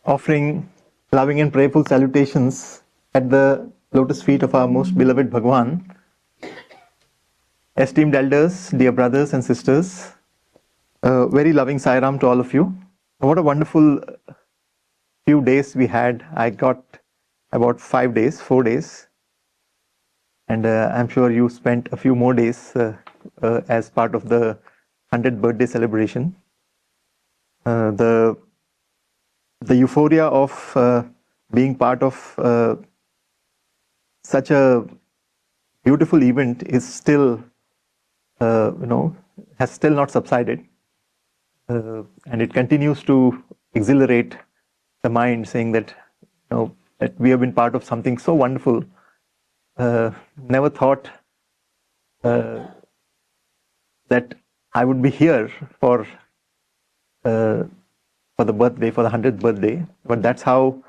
offering loving and prayerful salutations at the lotus feet of our most beloved Bhagwan. Esteemed elders, dear brothers and sisters, very loving Sai Ram to all of you. What a wonderful few days we had. I got about 4 days, and I'm sure you spent a few more days as part of the 100th birthday celebration. The euphoria of being part of such a beautiful event is still, has still not subsided, and it continues to exhilarate the mind, saying that, that we have been part of something so wonderful. Never thought that I would be here for the birthday, for the 100th birthday, but that's how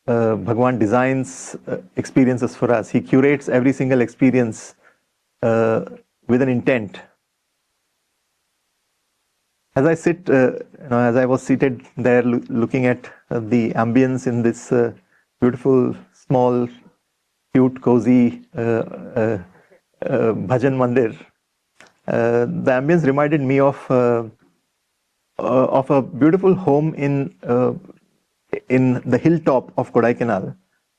Bhagwan designs experiences for us. He curates every single experience with an intent. As I sit, as I was seated there looking at the ambience in this beautiful, small, cute, cozy bhajan mandir, the ambience reminded me of a beautiful home in the hilltop of Kodaikanal,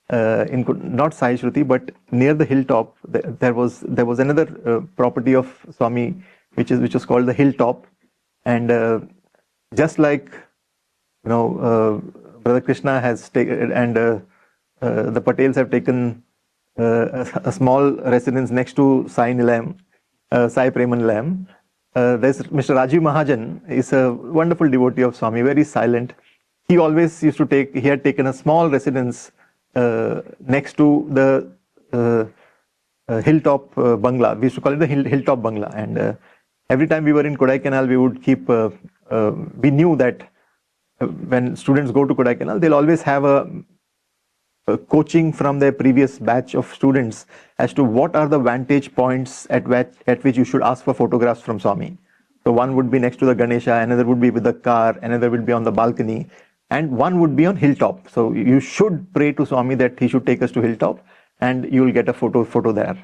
not Sai Shruti, but near the hilltop. There was another property of Swami, which was called the Hilltop, and just like Brother Krishna has taken, and the Patels have taken a small residence next to Sai Nilayam, Sai Preman Nilayam. There's Mr. Rajiv Mahajan, is a wonderful devotee of Swami, very silent. He always used to he had taken a small residence next to the hilltop bungalow. We used to call it the hilltop bungalow. And every time we were in Kodaikanal, we would keep, we knew that when students go to Kodaikanal, they'll always have a coaching from their previous batch of students as to what are the vantage points at which you should ask for photographs from Swami. So one would be next to the Ganesha, another would be with the car, another would be on the balcony, and one would be on hilltop. So you should pray to Swami that he should take us to hilltop, and you will get a photo there.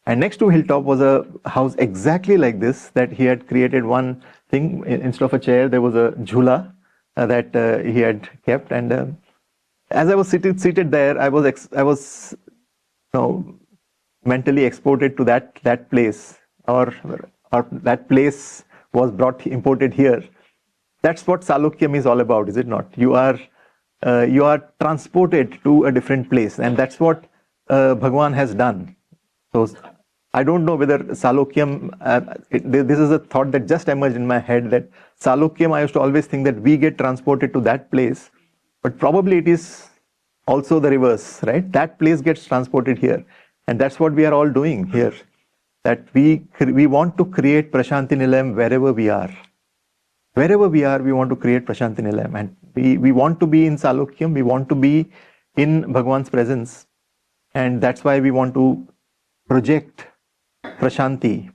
And next to hilltop was a house exactly like this, that he had created one thing. Instead of a chair, there was a jhula that he had kept. And as I was seated there, I was mentally exported to that place, or that place was imported here. That's what salokyam is all about, is it not? You are transported to a different place, and that's what Bhagwan has done. So I don't know whether salokyam, this is a thought that just emerged in my head, that salokyam, I used to always think that we get transported to that place, but probably it is also the reverse, right? That place gets transported here, and that's what we are all doing here. That we want to create prashanthi nilayam wherever we are. Wherever we are, we want to create prashanthi nilayam, and we want to be in salokyam, we want to be in Bhagwan's presence, and that's why we want to project prashanthi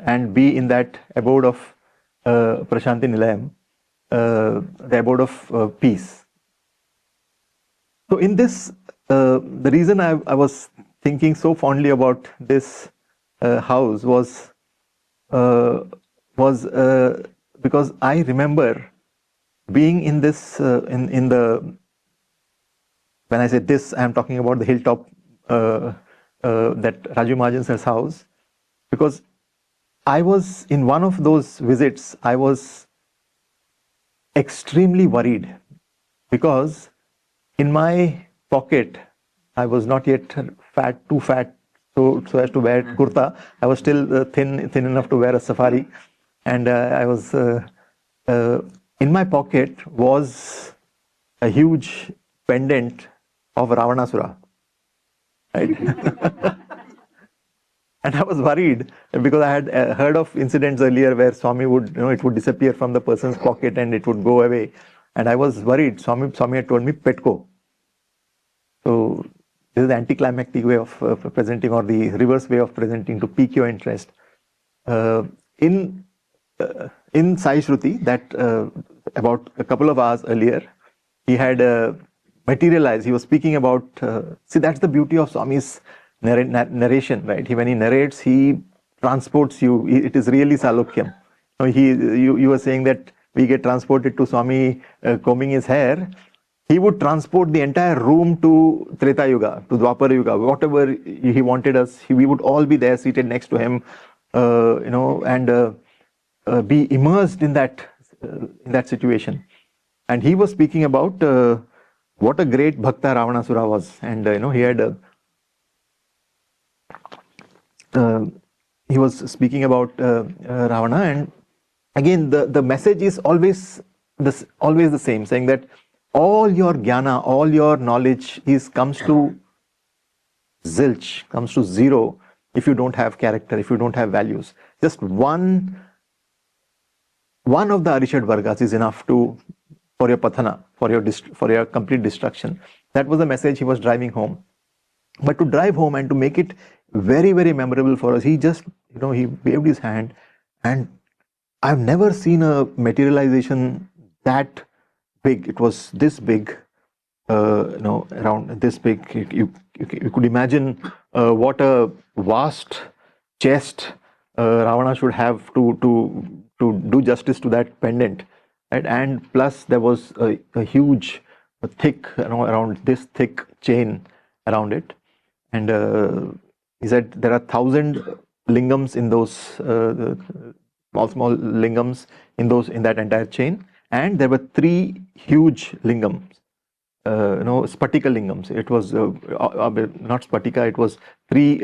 and be in that abode of prashanthi nilayam, the abode of peace. So in this, the reason I was thinking so fondly about this house was because I remember being in this, in the, when I say this, I am talking about the hilltop, that Rajiv Mahajan's house, because I was, in one of those visits, I was extremely worried, because in my pocket, I was not yet too fat, so as to wear kurta. I was still thin enough to wear a safari, and I was in my pocket was a huge pendant of Ravanasura, right? And I was worried because I had heard of incidents earlier where Swami would, it would disappear from the person's pocket and it would go away, and I was worried. Swami had told me petko. So this is the anticlimactic way of presenting, or the reverse way of presenting, to pique your interest. In Sai Shruti, that about a couple of hours earlier, he had materialized. He was speaking about, see, that's the beauty of Swami's narration, right? When he narrates, he transports you. It is really salokyam. You were saying that we get transported to Swami combing his hair. He would transport the entire room to Treta Yuga, to Dwapara Yuga, whatever he wanted us. We would all be there, seated next to him, and be immersed in that situation. And he was speaking about what a great Bhakta Ravanasura was, and he had. He was speaking about Ravana, and again the message is always the same, saying that all your jnana, all your knowledge comes to zilch, comes to zero if you don't have character, if you don't have values. Just one of the Arishad Vargas is enough for your patana, for your complete destruction. That was the message he was driving home. But to drive home and to make it very, very memorable for us, he just, he waved his hand, and I've never seen a materialization that big. It was this big, around this big. You could imagine what a vast chest Ravana should have to do justice to that pendant, right? And plus there was a huge, thick, around this thick chain around it, and he said there are 1,000 lingams in those small lingams in that entire chain, and there were 3 huge lingams, spatika lingams. It was not spatika, it was 3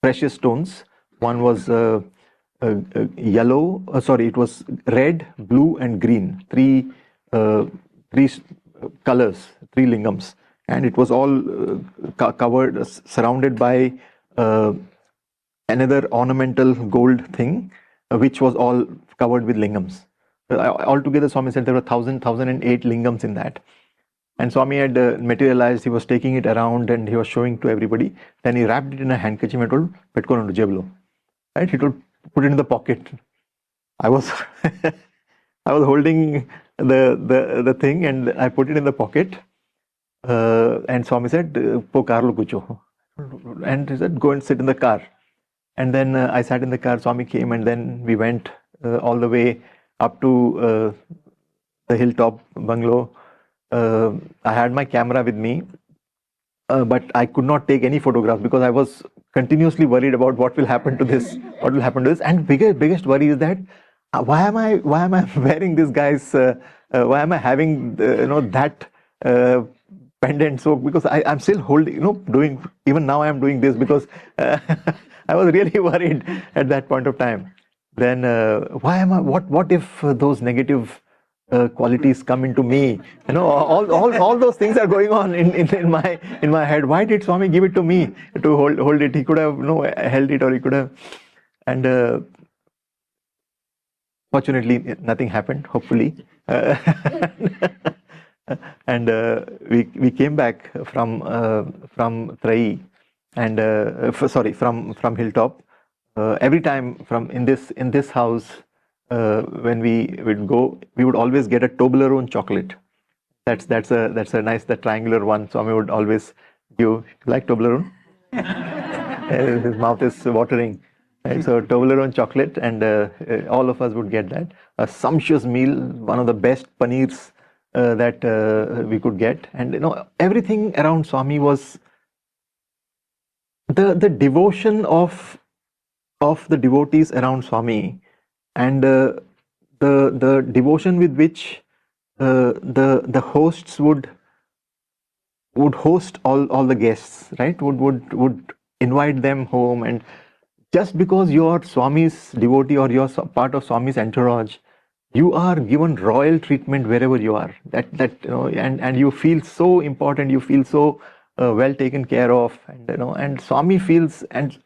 precious stones. One was yellow, it was red, blue and green. 3 colors, 3 lingams, and it was all covered, surrounded by another ornamental gold thing, which was all covered with lingams. Altogether, Swami said there were 1,008 lingams in that. And Swami had materialized. He was taking it around and he was showing to everybody. Then he wrapped it in a handkerchief and told, "Petkono jeblo." Right? He told, "Put it in the pocket." I was holding the thing and I put it in the pocket. And Swami said, "Po carlo kucho." And he said, "Go and sit in the car." And then I sat in the car. Swami came, and then we went all the way up to the hilltop bungalow. I had my camera with me, but I could not take any photographs because I was continuously worried about what will happen to this. What will happen to this? And biggest worry is that why am I wearing this guy's? Why am I having that pendant? So because I'm still holding, doing, even now I am doing this because I was really worried at that point of time. Then why am I? What if those negative qualities come into me? All those things are going on in my head. Why did Swami give it to me to hold it? He could have held it, or he could have. And fortunately, nothing happened. Hopefully, and we came back from Trai, and from Hilltop. Every time in this house, when we would go, we would always get a Toblerone chocolate. That's a nice, the triangular one. Swami would always give. You like Toblerone? His mouth is watering. Right? So Toblerone chocolate, and all of us would get that. A sumptuous meal, one of the best paneers that we could get, and everything around Swami was the devotion of the devotees around Swami, and the devotion with which the hosts would host all the guests, right? Would invite them home, and just because you're Swami's devotee or you're part of Swami's entourage, you are given royal treatment wherever you are. And you feel so important. You feel so well taken care of, and Swami feels, and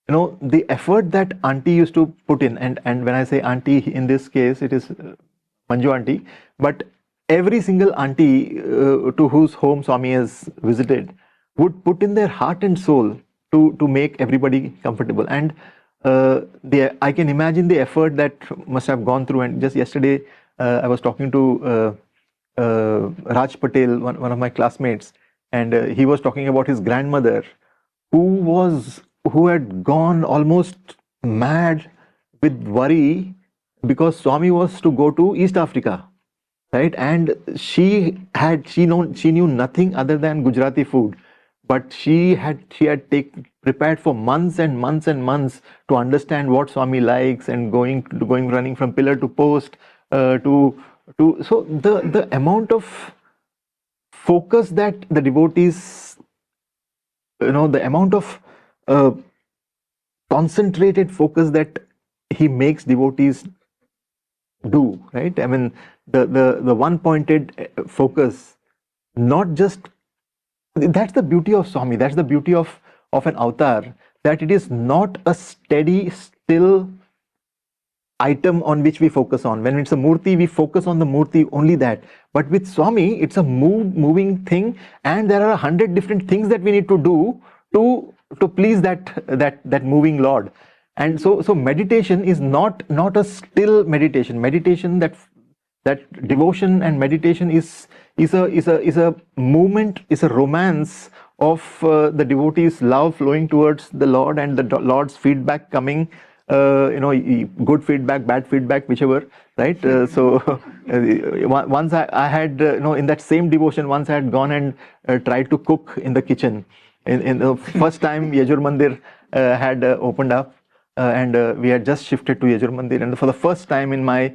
the effort that auntie used to put in, and when I say auntie, in this case it is Manju auntie, but every single auntie to whose home Swami has visited would put in their heart and soul to make everybody comfortable. And I can imagine the effort that must have gone through. And just yesterday I was talking to Raj Patel, one of my classmates, and he was talking about his grandmother, who had gone almost mad with worry because Swami was to go to East Africa, right? And she knew nothing other than Gujarati food, but she had prepared for months and months and months to understand what Swami likes, and going running from pillar to post, to so the amount of focus that the devotees, the amount of uh, concentrated focus that he makes devotees do, right? I mean, the one pointed focus, not just, that's the beauty of Swami, that's the beauty of an avatar, that it is not a steady, still item on which we focus on. When it's a murti, we focus on the murti, only that. But with Swami, it's a moving thing, and there are 100 different things that we need to do to please that moving Lord. And so meditation is not a still meditation. Meditation, that devotion and meditation is a movement, is a romance of the devotee's love flowing towards the Lord, and the Lord's feedback coming, good feedback, bad feedback, whichever, right? Once I had, in that same devotion, once I had gone and tried to cook in the kitchen. In the first time Yajur Mandir had opened up, and we had just shifted to Yajur Mandir, and for the first time in my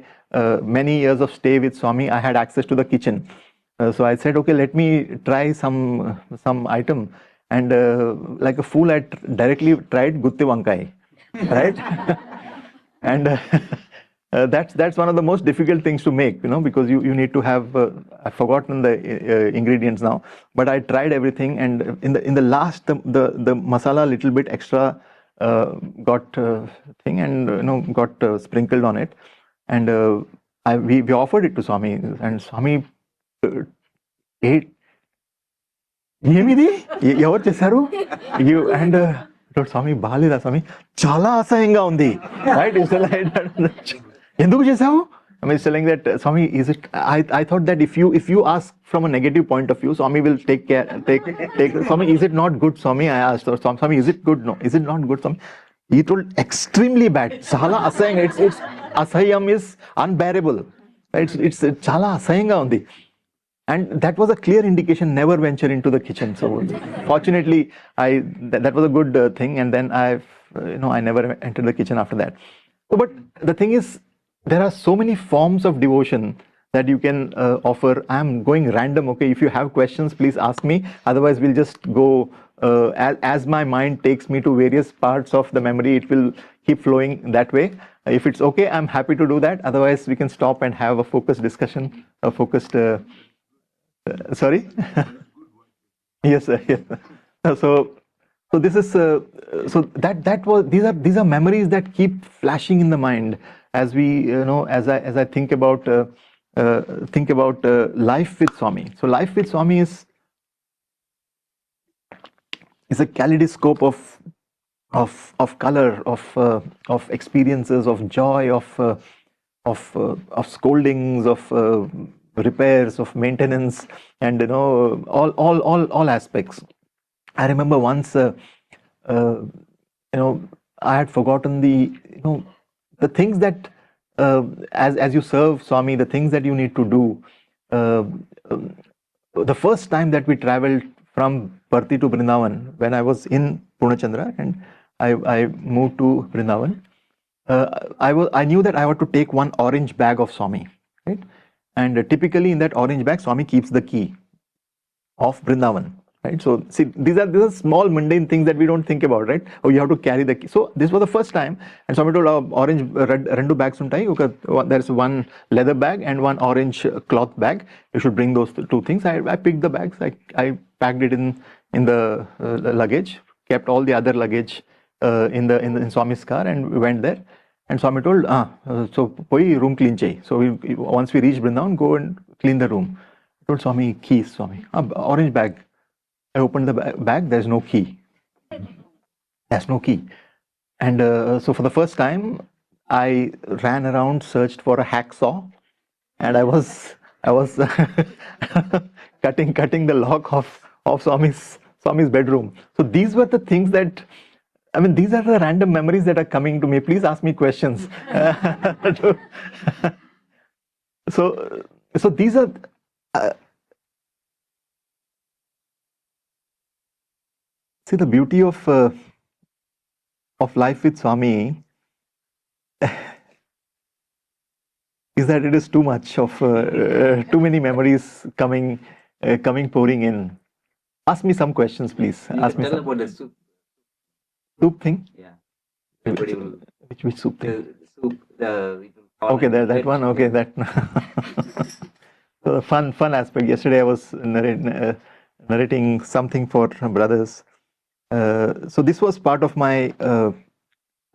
many years of stay with Swami, I had access to the kitchen. So I said, okay, let me try some item, and like a fool, I directly tried gutte vankai, right? And that's one of the most difficult things to make, because you need to have, I've forgotten the ingredients now, but I tried everything, and in the last, the masala little bit extra got thing, and got sprinkled on it, and we offered it to Swami, and Swami ate. ఏమిది ఎవరు చేశారు? And స్వామి బాలేదా స్వామి, చాలా అసహ్యంగా ఉంది, right? ఎందుకు చేశావు? I mean, telling that, Swami, is it? I thought that if you ask from a negative point of view, Swami will take care. Swami, is it not good, Swami? I asked, Swami, is it good? No, is it not good, Swami? He told, extremely bad. Chala asayanga. It's asayam is unbearable. It's chala asayanga undi. And that was a clear indication, never venture into the kitchen. So fortunately, that was a good thing. And then I never entered the kitchen after that. So, but the thing is, there are so many forms of devotion that you can offer. I'm going random, okay? If you have questions, please ask me. Otherwise, we'll just go, as my mind takes me to various parts of the memory, it will keep flowing that way. If it's okay, I'm happy to do that. Otherwise, we can stop and have a focused discussion, a focused... sorry? Yes, sir. Yes. So this is so that was, these are memories that keep flashing in the mind as we, as I think about life with Swami. So life with Swami is a kaleidoscope of color, of experiences, of joy, of scoldings, of repairs, of maintenance, and all aspects. I remember once, I had forgotten the things that, as you serve Swami, the things that you need to do. The first time that we traveled from Parthi to Vrindavan, when I was in Purnachandra and I moved to Vrindavan, I knew that I had to take one orange bag of Swami, right? And typically in that orange bag, Swami keeps the key of Vrindavan, right? So see, these are small mundane things that we don't think about, right? Oh, you have to carry the key. So this was the first time, and Swami told, orange rendu bags untai. There's one leather bag and one orange cloth bag. You should bring those two things. I picked the bags. I packed it in the luggage. Kept all the other luggage in Swami's car, and we went there. And Swami told, so poi room clean chai. So once we reach Vrindavan, go and clean the room. I told Swami, keys, Swami. Orange bag. I opened the bag, there's no key. There's no key. And so for the first time, I ran around, searched for a hacksaw, and I was I was cutting the lock of Swami's bedroom. So these were the things that, I mean, these are the random memories that are coming to me. Please ask me questions. so so these are uh, see, the beauty of life with Swami is that it is too much of too many memories coming pouring in. Ask me some questions, please. You Ask can me tell some about the soup thing. Yeah. Which, which soup thing? The soup, it will fall Okay, and that one. Okay, that. So the fun aspect. Yesterday I was narrating something for brothers. So this was part of my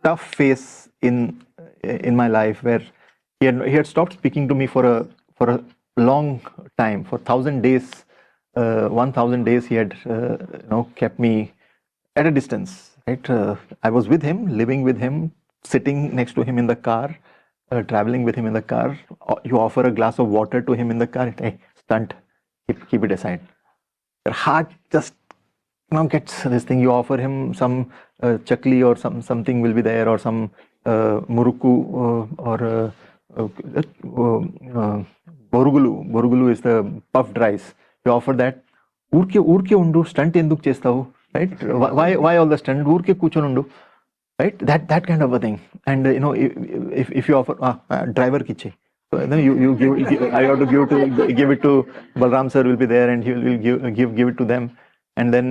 tough phase in my life, where he had stopped speaking to me for a long time, for 1,000 days. 1,000 days he had kept me at a distance. Right, I was with him, living with him, sitting next to him in the car, traveling with him in the car. You offer a glass of water to him in the car. Hey, stunt, keep it aside. Your heart just gets this thing. You offer him some chakli or something will be there, or some muruku or borugulu. Borugulu is the puffed rice. You offer that. ఊరికే ఉండు, stunt ఎందుకు చేస్తావు, right? why all the stunt? ఊరికే కూర్చొని ఉండు, right? That kind of a thing. And if you offer driver kiche, so then you I have to give it to Balram sir, will be there, and he will give it to them. And then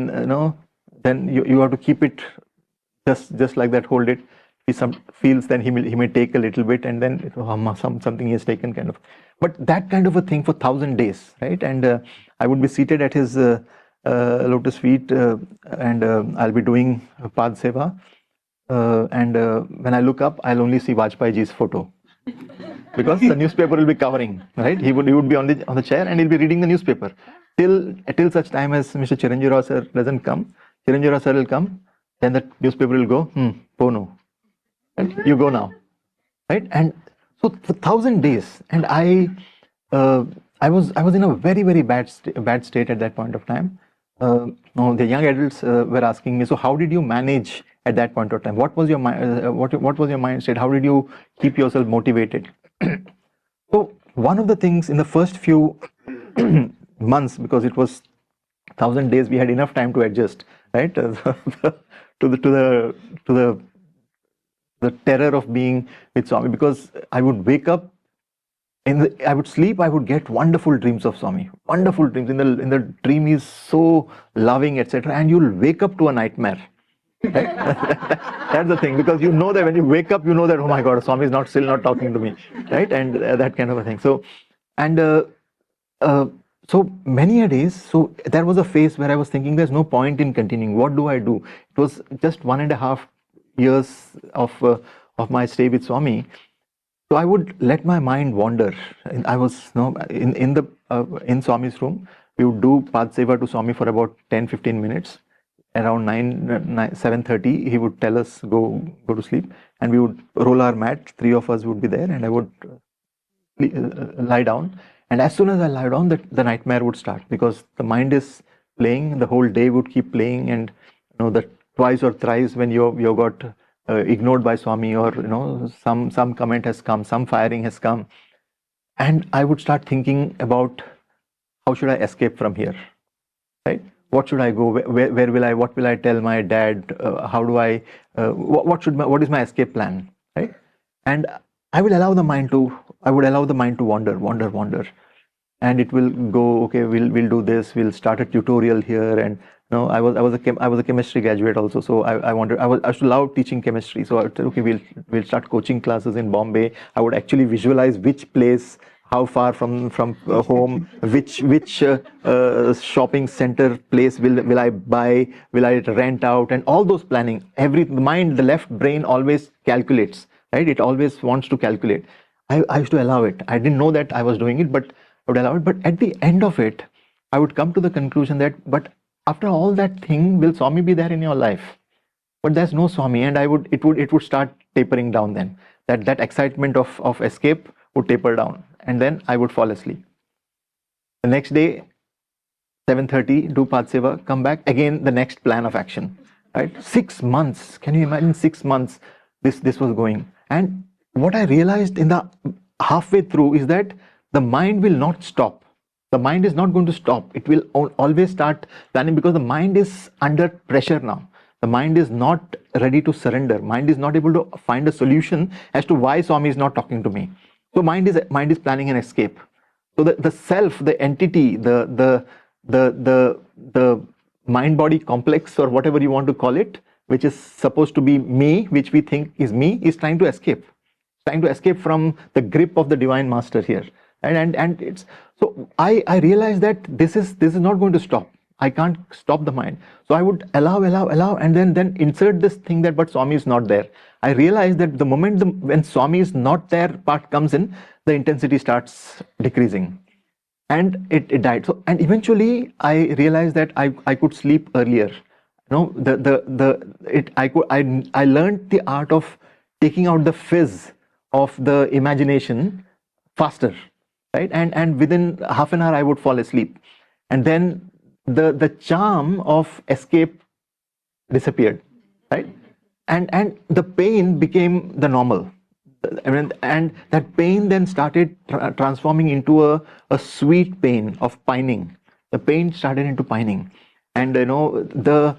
then you have to keep it just like that, hold it. He feels, then he may take a little bit, and then something he has taken, kind of. But that kind of a thing for 1,000 days, right? And I would be seated at his lotus feet, and I'll be doing pad seva. And when I look up, I'll only see Vajpayee ji's photo, because the newspaper will be covering, right? He would be on the chair, and he'll be reading the newspaper till such time as Mr. Chiranjeev Rao sir doesn't come. Chiranjeev Rao sir will come, then the newspaper will go, Pono, and you go now, right? And so for 1,000 days, and I was in a very bad state at that point of time. The young adults were asking me, so how did you manage at that point of time? What was your what was your mindset? How did you keep yourself motivated? So one of the things in the first few months, because it was 1,000 days, we had enough time to adjust, right? to the terror of being with Swami, because I would wake up, I would sleep, I would get wonderful dreams of Swami, wonderful dreams. In the dream he's so loving, etc., and you'll wake up to a nightmare. Right? That's the thing, because you know that when you wake up, you know that, oh my God, Swami is still not talking to me, right? And that kind of a thing. So, and so many a days, so there was a phase where I was thinking, there's no point in continuing. What do I do? It was just 1.5 years of my stay with Swami. So I would let my mind wander. I was in Swami's room. We would do Pad Seva to Swami for about 10-15 minutes. Around 7:30, he would tell us go to sleep, and we would roll our mat. 3 of us would be there, and I would lie down. And as soon as I lie down, the nightmare would start, because the mind is playing. The whole day would keep playing, and the twice or thrice when you got ignored by Swami, or some comment has come, some firing has come, and I would start thinking about, how should I escape from here, right? What should I go? Where will I? What will I tell my dad? How do I? What is my escape plan, right? And I would allow the mind to wander, and it will go. Okay, we'll do this. We'll start a tutorial here, and I was a chemistry graduate also, so I used to love teaching chemistry. So I said, okay, we'll start coaching classes in Bombay. I would actually visualize which place, how far from home, which shopping center place will I buy, will I rent out, and all those planning. The left brain always calculates, right? It always wants to calculate. I used to allow it. I didn't know that I was doing it, but I would allow it. But at the end of it, I would come to the conclusion that, but after all that thing, will Swami be there in your life? But there's no Swami, and it would start tapering down then. That excitement of escape would taper down, and then I would fall asleep. The next day, 7:30, do Path Seva, come back, again the next plan of action. Right? 6 months. Can you imagine 6 months this was going? And what I realized in the halfway through is that the mind will not stop. The mind is not going to stop. It will always start planning, because the mind is under pressure now. The mind is not ready to surrender. Mind is not able to find a solution as to why Swami is not talking to me. So mind is planning an escape. So the self, the entity, the mind-body complex, or whatever you want to call it, which is supposed to be me, which we think is me, is trying to escape. Trying to escape from the grip of the divine master here. And it's so I realized that this is not going to stop. I can't stop the mind. So I would allow, and then insert this thing that, but Swami is not there. I realized that the moment when Swami is not there part comes in, the intensity starts decreasing. And it died. So, and eventually I realized that I could sleep earlier. You know, I learned the art of taking out the fizz of the imagination faster, right? And within half an hour I would fall asleep. And then the charm of escape disappeared, right? And the pain became the normal. I mean, and that pain then started transforming into a sweet pain of pining. The pain started into pining. And you know, the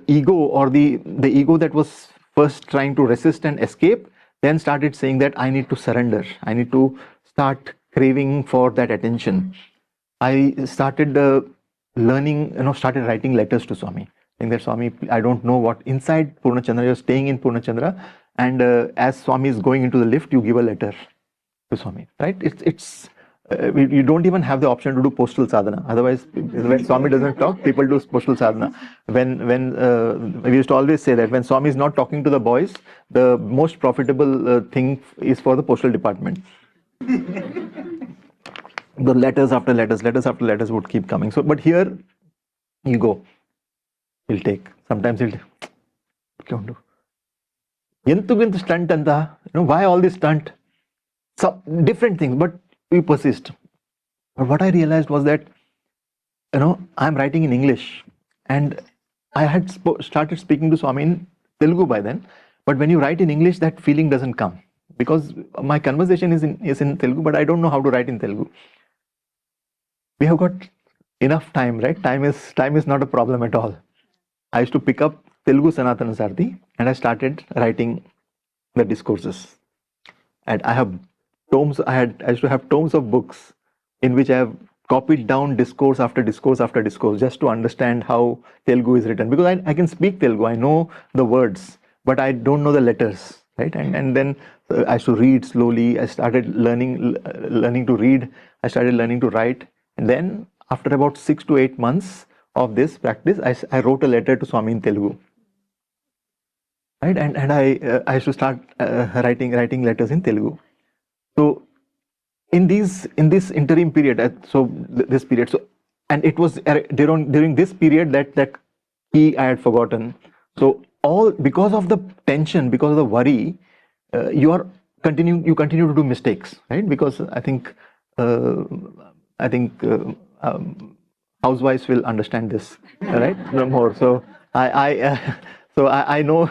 ego, or the ego that was first trying to resist and escape, then started saying that I need to surrender. I need to start craving for that attention. I started learning, you know, started writing letters to Swami, saying that, Swami, I don't know what, inside Purnachandra, you're staying in Purnachandra, and as Swami is going into the lift, you give a letter to Swami, right? You don't even have the option to do postal sadhana. Otherwise, when Swami doesn't talk, people do postal sadhana. When we used to always say that when Swami is not talking to the boys, the most profitable thing is for the postal department. The letters after letters would keep coming. So, but here, ego will take. Sometimes he'll do. Yentu stunt anta. You know, why all this stunt? So different things, but we persist. But what I realized was that, you know, I'm writing in English, and I had started speaking to Swami in Telugu by then. But when you write in English, that feeling doesn't come, because my conversation is in Telugu, but I don't know how to write in Telugu. We have got enough time, right? Time is not a problem at all. I used to pick up Telugu Sanatana Sarthi, and I started writing the discourses. And I have tomes. I used to have tomes of books in which I have copied down discourse after discourse after discourse, just to understand how Telugu is written. Because I can speak Telugu, I know the words, but I don't know the letters, right? And then I used to read slowly. I started learning to read. I started learning to write. And then after about 6 to 8 months of this practice, I wrote a letter to Swami in Telugu. Right? And I used to start writing letters in Telugu. So in this interim period, and it was during this period that key I had forgotten. So all because of the tension, because of the worry, you continue to do mistakes, right? Because I think housewives will understand this, right? No more. So I know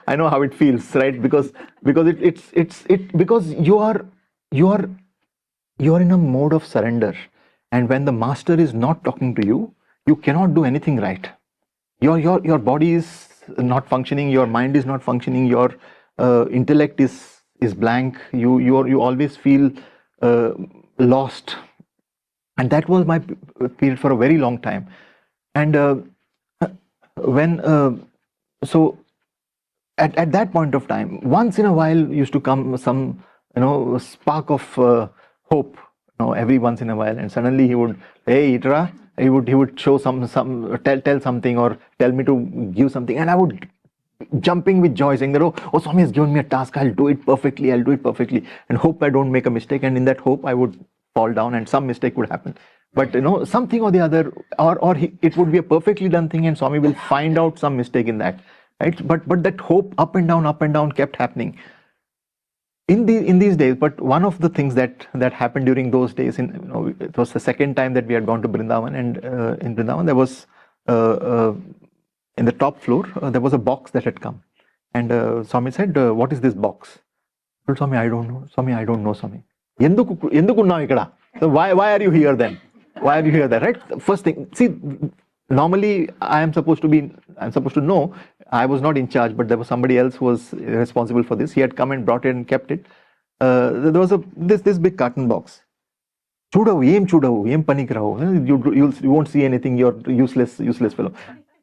how it feels, right? Because because you are in a mode of surrender, and when the master is not talking to you, you cannot do anything right. Your body is not functioning, your mind is not functioning, your intellect is blank. You always feel lost. And that was my period for a very long time. And so at that point of time, once in a while used to come some, you know, spark of hope, you know, every once in a while, and suddenly he would, hey Itra, he would show tell something, or tell me to give something, and I would jumping with joy, saying that, oh Swami has given me a task, I'll do it perfectly, and hope I don't make a mistake. And in that hope, I would fall down, and some mistake would happen. But you know, something or the other, it would be a perfectly done thing, and Swami will find out some mistake in that, right? But that hope up and down kept happening. in these days, but one of the things that happened during those days, it was the second time that we had gone to Brindavan, and in Brindavan there was in the top floor there was a box that had come, and Swami said, "What is this box?" I told Swami, "I don't know." Swami, "I don't know, Swami." Endukunnavu ikkada? So why are you here then? Why are you here then? Right? First thing, see, normally I'm supposed to know. I was not in charge, but there was somebody else who was responsible for this. He had come and brought it and kept it. There was this big carton box. Chudavu, em panikiravu. You won't see anything. You're useless fellow.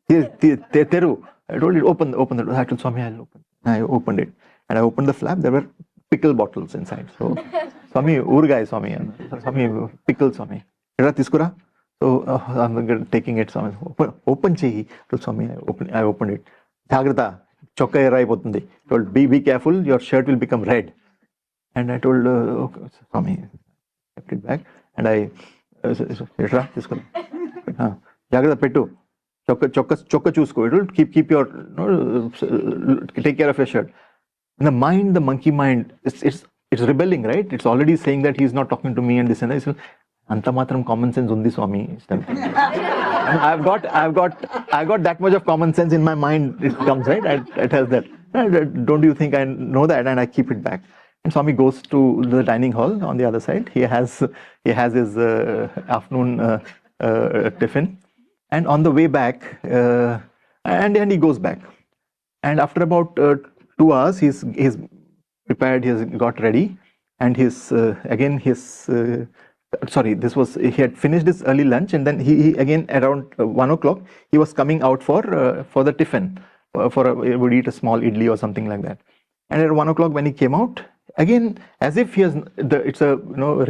Teru. I told it, open the door. I told Swami, I'll open. I opened it, and I opened the flap. There were pickle bottles inside. So Swami, urgai Swami, pickle Swami. Eda tiskura. So I'm taking it, Swami. Open cheyi. To Swami, I opened it. Jagrata, chokka erraipotundi. Told, be careful. Your shirt will become red. And I told, okay, Swami, kept it back. And I, tiskura. Jagrata pettu. Chokka chusko. It will keep your, take care of your shirt. In the mind, the monkey mind, it's rebelling, right? It's already saying that he's not talking to me and this and that. So, anta matram common sense undi, Swami. I've got that much of common sense in my mind. It comes, right? It has that. Don't you think I know that? And I keep it back. And Swami goes to the dining hall on the other side. He has his afternoon tiffin, and on the way back, and he goes back. And after about 2 hours, he's prepared. He has got ready, and he had finished his early lunch, and then he again around 1 o'clock he was coming out for the tiffin. He would eat a small idli or something like that. And at 1 o'clock when he came out, again as if he has it's a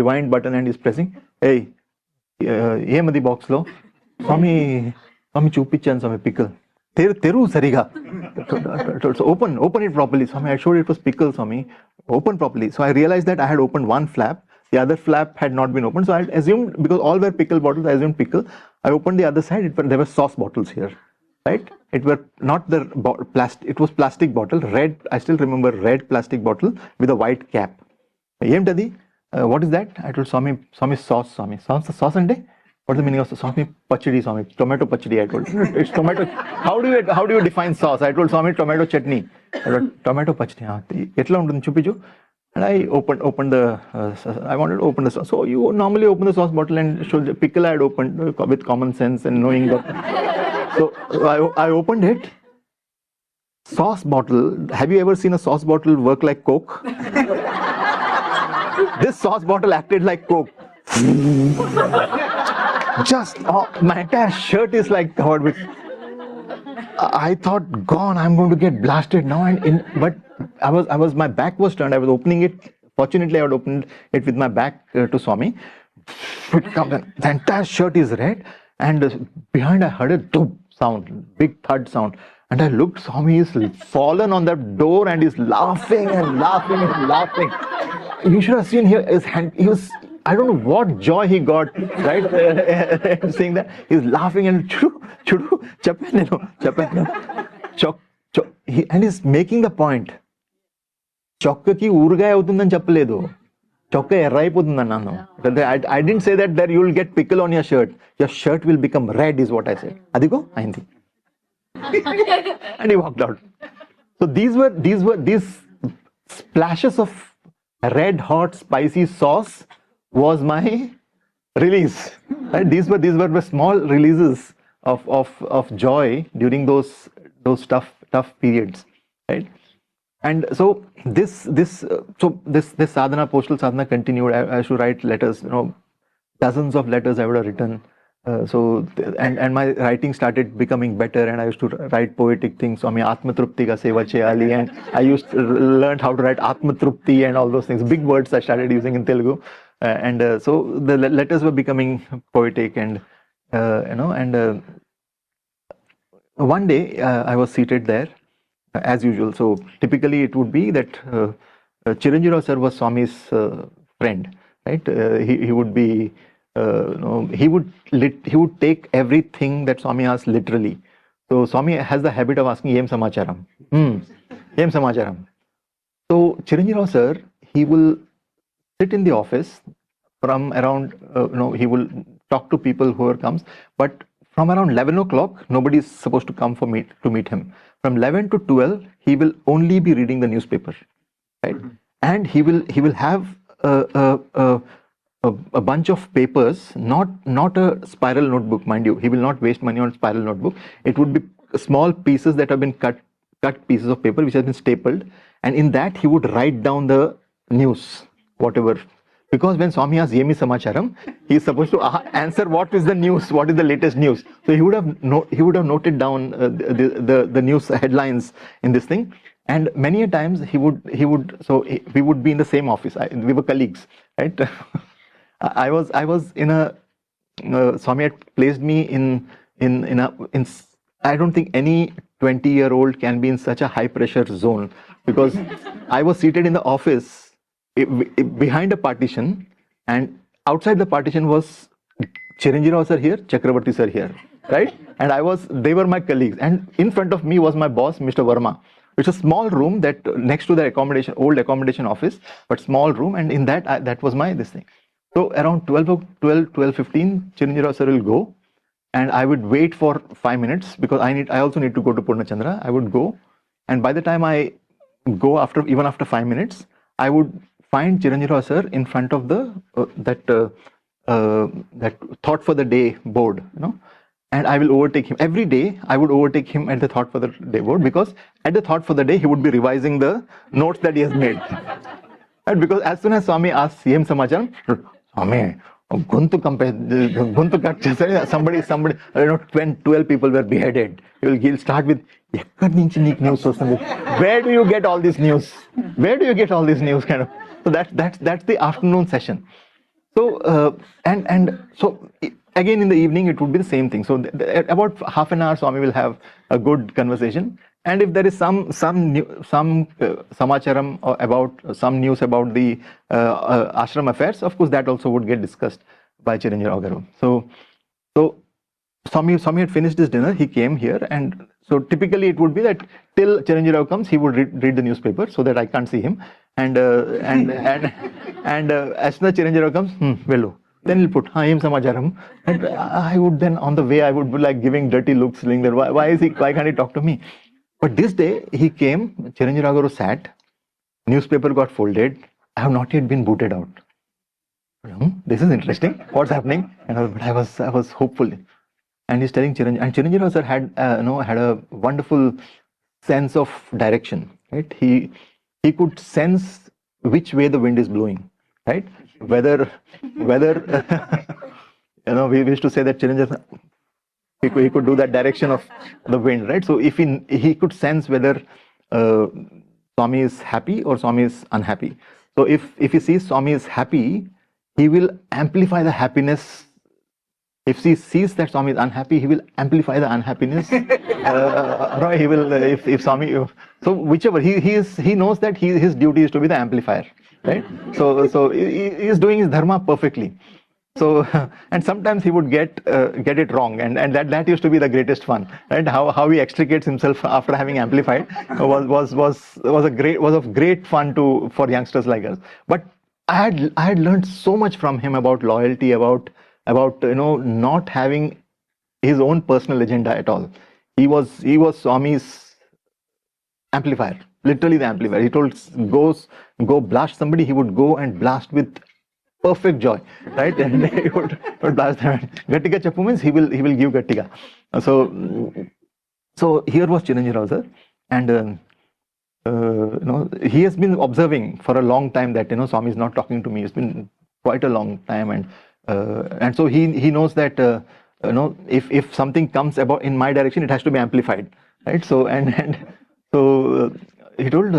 rewind button and he's pressing. Hey, ఏమది box లో? స్వామి చూపించాను స్వామి pickle. తెరు సరిగా. So open it properly, Swami. I showed it was pickle, Swami. Open properly. So I realized that I had opened one flap. The other flap had not been opened. So I assumed, because all were pickle bottles, I assumed pickle. I opened the other side. There were sauce bottles here, right? It were not the plastic. It was plastic bottle, red. I still remember, red plastic bottle with a white cap. What is that? I told Swami, sauce, Swami. Sauce ante? What's the meaning of Swami? Pachadi, Swami. Tomato pachadi, I told. It's tomato. How do you define sauce? I told Swami, tomato chutney. I told, tomato pachadi. Etla untundi chupiju. And I opened the. I wanted to open the sauce. So you normally open the sauce bottle and show the pickle. I had opened with common sense and knowing that. So I opened it. Sauce bottle. Have you ever seen a sauce bottle work like Coke? This sauce bottle acted like Coke. Just my entire shirt is like covered with. I thought, gone. I'm going to get blasted now. But I was. My back was turned. I was opening it. Fortunately, I had opened it with my back to Swami. The entire shirt is red, and behind I heard a doop sound, big thud sound. And I looked. Swami is fallen on that door and is laughing and laughing and laughing. You should have seen his hand. He was. I don't know what joy he got, right? Seeing that, he's laughing and chudu, and he's making the point. Chokkaki urgai avutundani cheppaledu. Chokka erraipotundi annanu. I didn't say that there you will get pickle on your shirt. Your shirt will become red, is what I said. Adigo, ayindi. And he walked out. So these splashes of red hot spicy sauce was my release. Right? These were small releases of joy during those tough periods, right? And so this sadhana, postal sadhana continued. I should write letters, dozens of letters I would have written. And my writing started becoming better, and I used to write poetic things. Swami Atma Trupti ka seva cheyali, and I learned how to write Atma Trupti and all those things. Big words I started using in Telugu. So the letters were becoming poetic, and one day I was seated there as usual. So typically it would be that Chiranjeev sir was Swami's friend, right? He would be he would take everything that Swami asked literally. So Swami has the habit of asking, "Em samacharam." Em samacharam. So Chiranjeev sir, he will sit in the office from around, he will talk to people whoever comes, but from around 11 o'clock, nobody is supposed to come to meet him. From 11 to 12, he will only be reading the newspaper, right? And he will have a bunch of papers, not a spiral notebook, mind you. He will not waste money on spiral notebook. It would be small pieces that have been cut pieces of paper which has been stapled, and in that he would write down the news, whatever. Because when Swami asks Yemi Samacharam, he is supposed to answer what is the news, what is the latest news. So he would have noted down the news headlines in this thing. And many a times we would be in the same office. We were colleagues, right? I was in a Swami had placed me in I don't think any 20-year-old can be in such a high pressure zone, because I was seated in the office behind a partition, and outside the partition was Chiranjeev Rao sir here, Chakravarti sir here, right? And they were my colleagues, and in front of me was my boss, Mr. Verma. It's a small room that next to the old accommodation office, but small room, and in that was this thing. So around 12:15, Chiranjeev Rao sir will go, and I would wait for 5 minutes, because I also need to go to Purnachandra. I would go, and by the time I go, even after 5 minutes, I would find Chiranjeev Rao sir in front of that thought for the day board, and I will overtake him. Every day I would overtake him at the thought for the day board, because at the thought for the day he would be revising the notes that he has made. And because as soon as Swami asks Yem Samacharam, Swami, somebody, 12 people were beheaded. He'll start with, where do you get all this news? Where do you get all this news? Kind of. So that's the afternoon session. So so again in the evening it would be the same thing. So about half an hour, Swami will have a good conversation. And if there is some samacharam about some news about the ashram affairs, of course that also would get discussed by Chiranjeev Rao Garu. So Swami had finished his dinner. He came here, and so typically it would be that till Chiranjeev Rao comes, he would read the newspaper so that I can't see him. And as soon as Chiranjeev Rao comes, velu. Then he'll put Yem Samacharam, and I would then on the way I would be like giving dirty looks, saying that why can't he talk to me? But this day he came, Chiranjeev Rao Garu sat, newspaper got folded. I have not yet been booted out. This is interesting. What's happening? But I was hopeful. And he's telling Chiranjeev Rao sir had a wonderful sense of direction, right? He could sense which way the wind is blowing, right? Whether we used to say that Chiranjeev, he could do that direction of the wind, right? So if he could sense whether Swami is happy or Swami is unhappy. So if he sees Swami is happy, he will amplify the happiness. If he sees that Swami is unhappy, he will amplify the unhappiness. He will if Swami. So whichever he knows that his duty is to be the amplifier, right? So he is doing his dharma perfectly. So and sometimes he would get it wrong, and that used to be the greatest fun, right? How he extricates himself after having amplified was of great fun for youngsters like us. But I had learned so much from him about loyalty, about not having his own personal agenda at all. He was Swami's amplifier, literally the amplifier. He told go blast somebody, he would go and blast with perfect joy, right? And he would blast them. Gattiga Chappu means he will give Gattiga. So here was Chiranjeev Rao sir, and he has been observing for a long time that Swami is not talking to me. It's been quite a long time, and so he knows that if something comes about in my direction, it has to be amplified, right? So so he told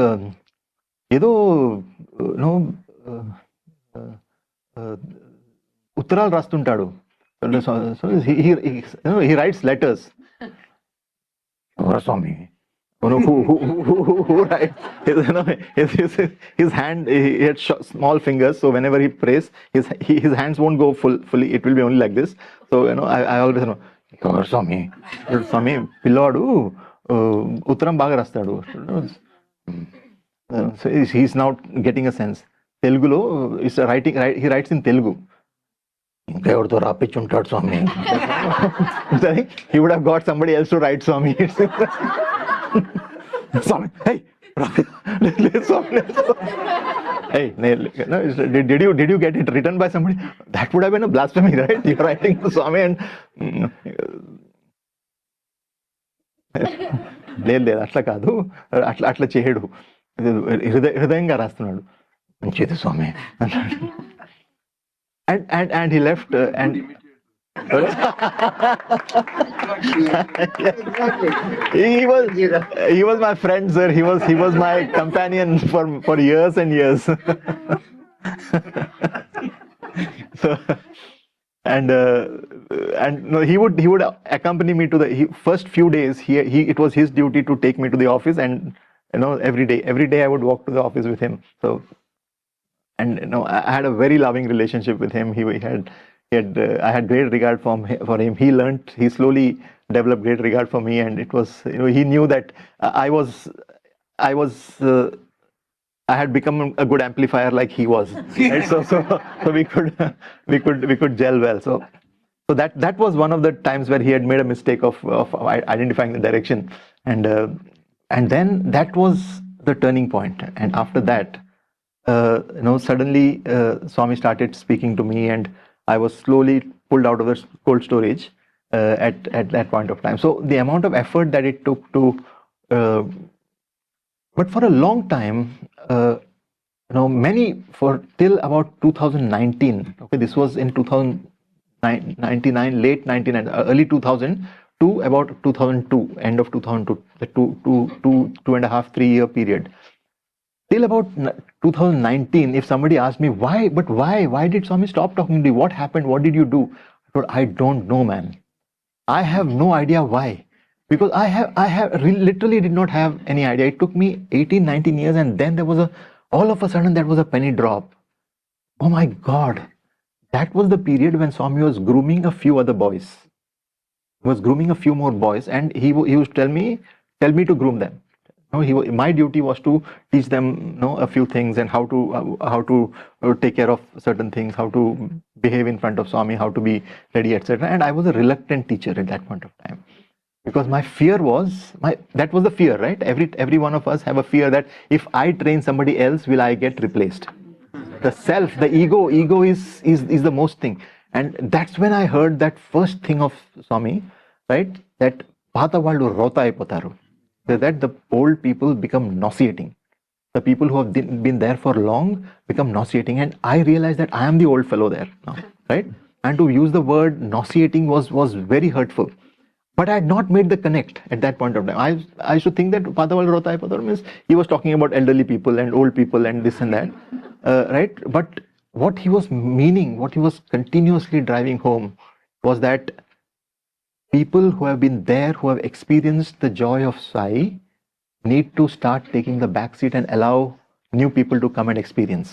Uttaral Rastuntadu. So he writes letters. Swami. Who writes? His hand, he had small fingers, so whenever he prays, his hands won't go fully. It will be only like this. So I always know. Swami, Pilladu, Uttaram baga rastadu. So he's now getting a sense. Telugulo is writing. He writes in Telugu. ఇంకా ఎవరితో రాపించుంటాడు స్వామి. He would have got somebody else to write Swami. Swami, hey, Swami. Hey, no, did you get it written by somebody? That would have been a blasphemy, right? You're writing to Swami and లేదు అట్లా కాదు, అట్లా చేయడు, హృదయంగా రాస్తున్నాడు. మంచిది స్వామి అన్నాడు. And he left and he was my friend, sir. He was my companion for years and years. So, and no, he would accompany me to the first few days. It was his duty to take me to the office, and every day I would walk to the office with him. So, and I had a very loving relationship with him. I had great regard for him. He slowly developed great regard for me, and it was, he knew that I had become a good amplifier like he was. Right? So we could gel well. So that was one of the times where he had made a mistake of identifying the direction, and then that was the turning point. And after that, suddenly Swami started speaking to me, and I was slowly pulled out of the cold storage at that point of time. So the amount of effort that it took to, but for a long time, till about 2019. Okay, this was in 2099, late 99, early 2000 to about 2002, end of 2002, the two and a half, 3 year period. Till about 2019, if somebody asked me why did Swami stop talking to you? What happened? What did you do? I thought, I don't know, man. I have no idea why. Because I literally did not have any idea. It took me 18, 19 years, and then there was all of a sudden that was a penny drop. Oh my God. That was the period when Swami was grooming a few other boys. He was grooming a few more boys, and he used to tell me to groom them. My duty was to teach them a few things, and how to take care of certain things, how to behave in front of Swami, how to be ready, etc. And I was a reluctant teacher at that point of time, because my fear was that was the fear, right? Every one of us have a fear that if I train somebody else, will I get replaced? The self, the ego is the most thing. And that's when I heard that first thing of Swami, right? That Pata Valdu Rota Aipotaru. That the old people become nauseating. The people who have been there for long become nauseating. And I realized that I am the old fellow there now, right? And to use the word nauseating was very hurtful. But I had not made the connect at that point of time. I used to think that Padaval Rota Aipotaru means he was talking about elderly people and old people and this and that, right? But what he was meaning, what he was continuously driving home, was that people who have been there, who have experienced the joy of Sai, need to start taking the back seat and allow new people to come and experience.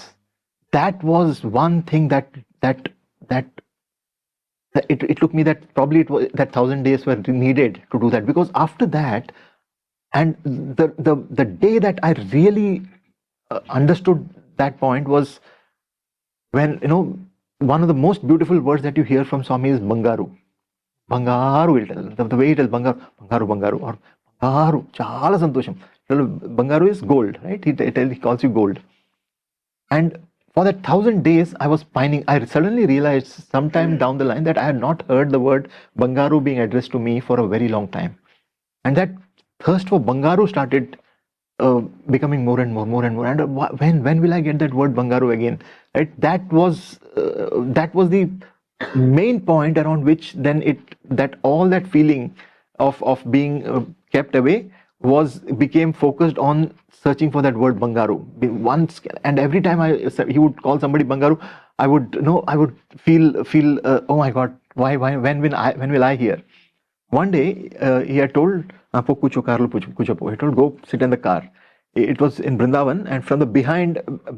That was one thing that it took me that probably it was that 1,000 days were needed to do that. Because after that, and the day that I really understood that point was when one of the most beautiful words that you hear from Swami is Bangaru. Bangaru will tell, the way it is Bangaru or Bangaru, chala santosham. Bangaru is gold, right? He calls you gold. And for that 1,000 days, I was pining. I suddenly realized sometime down the line that I had not heard the word Bangaru being addressed to me for a very long time. And that thirst for Bangaru started becoming more and more. And when will I get that word Bangaru again? Right? That was the main point around which then that all that feeling of being kept away became focused on searching for that word Bangaru. Once, and every time he would call somebody Bangaru, I would feel oh my God, why when will I hear? One day he had told he told, go sit in the car. It was in Vrindavan, and from the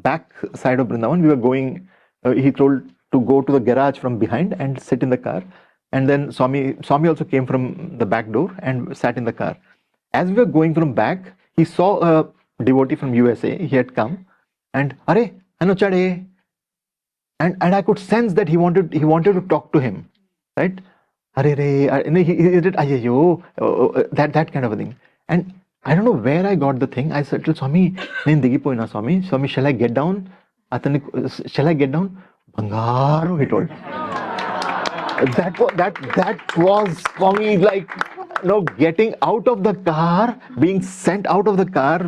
back side of Vrindavan we were going. He told to go to the garage from behind and sit in the car. And then Swami also came from the back door and sat in the car. As we were going from back, he saw a devotee from USA. He had come, and Are, Anochade. And I could sense that he wanted to talk to him, right? Are re, he did ayayo, that kind of a thing. And I don't know where I got the thing. I said to Swami, Swami, shall I get down? Shall I get down? Bangaru, he told. That was for me like, getting out of the car, being sent out of the car,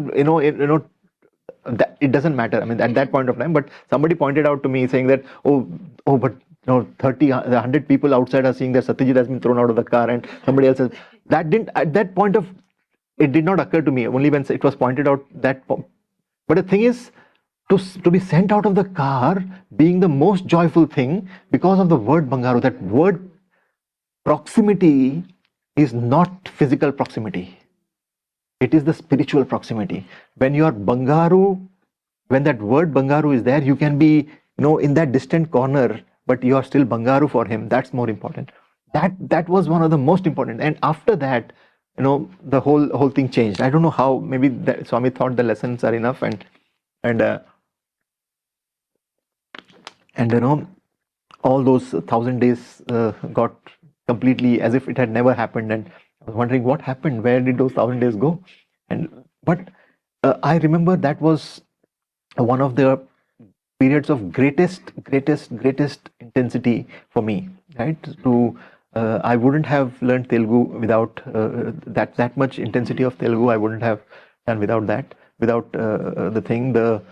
that it doesn't matter. I mean, at that point of time, but somebody pointed out to me saying that, but 100 people outside are seeing that Satyajit has been thrown out of the car, and somebody else has. That didn't, at that point of, it did not occur to me. Only when it was pointed out that. But the thing is, to be sent out of the car being the most joyful thing because of the word Bangaru. That word proximity is not physical proximity. It is the spiritual proximity. When you are Bangaru, when that word Bangaru is there, you can be, in that distant corner, but you are still Bangaru for him. That's more important. That was one of the most important. And after that, the whole thing changed. I don't know how. Maybe Swami thought the lessons are enough, and all those 1,000 days got completely as if it had never happened. And I was wondering what happened. Where did those 1,000 days go? But I remember that was one of the periods of greatest intensity for me. Right? I wouldn't have learned Telugu without that much intensity of Telugu. I wouldn't have done without that. Without the thing, the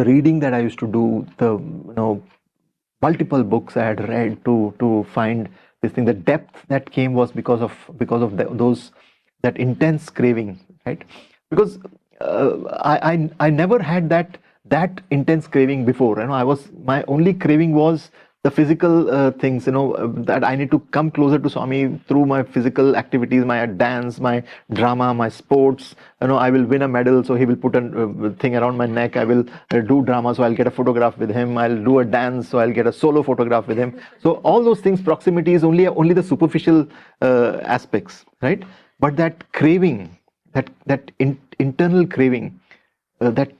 reading that I used to do, the multiple books I had read to find this thing. The depth that came was because of that intense craving, right? Because I never had that intense craving before. My only craving was the physical things, that I need to come closer to Swami through my physical activities, my dance, my drama, my sports. I will win a medal, so he will put a thing around my neck. I will do drama, so I'll get a photograph with him. I'll do a dance, so I'll get a solo photograph with him. So all those things, proximity is only the superficial aspects, right? But that craving, that internal craving, that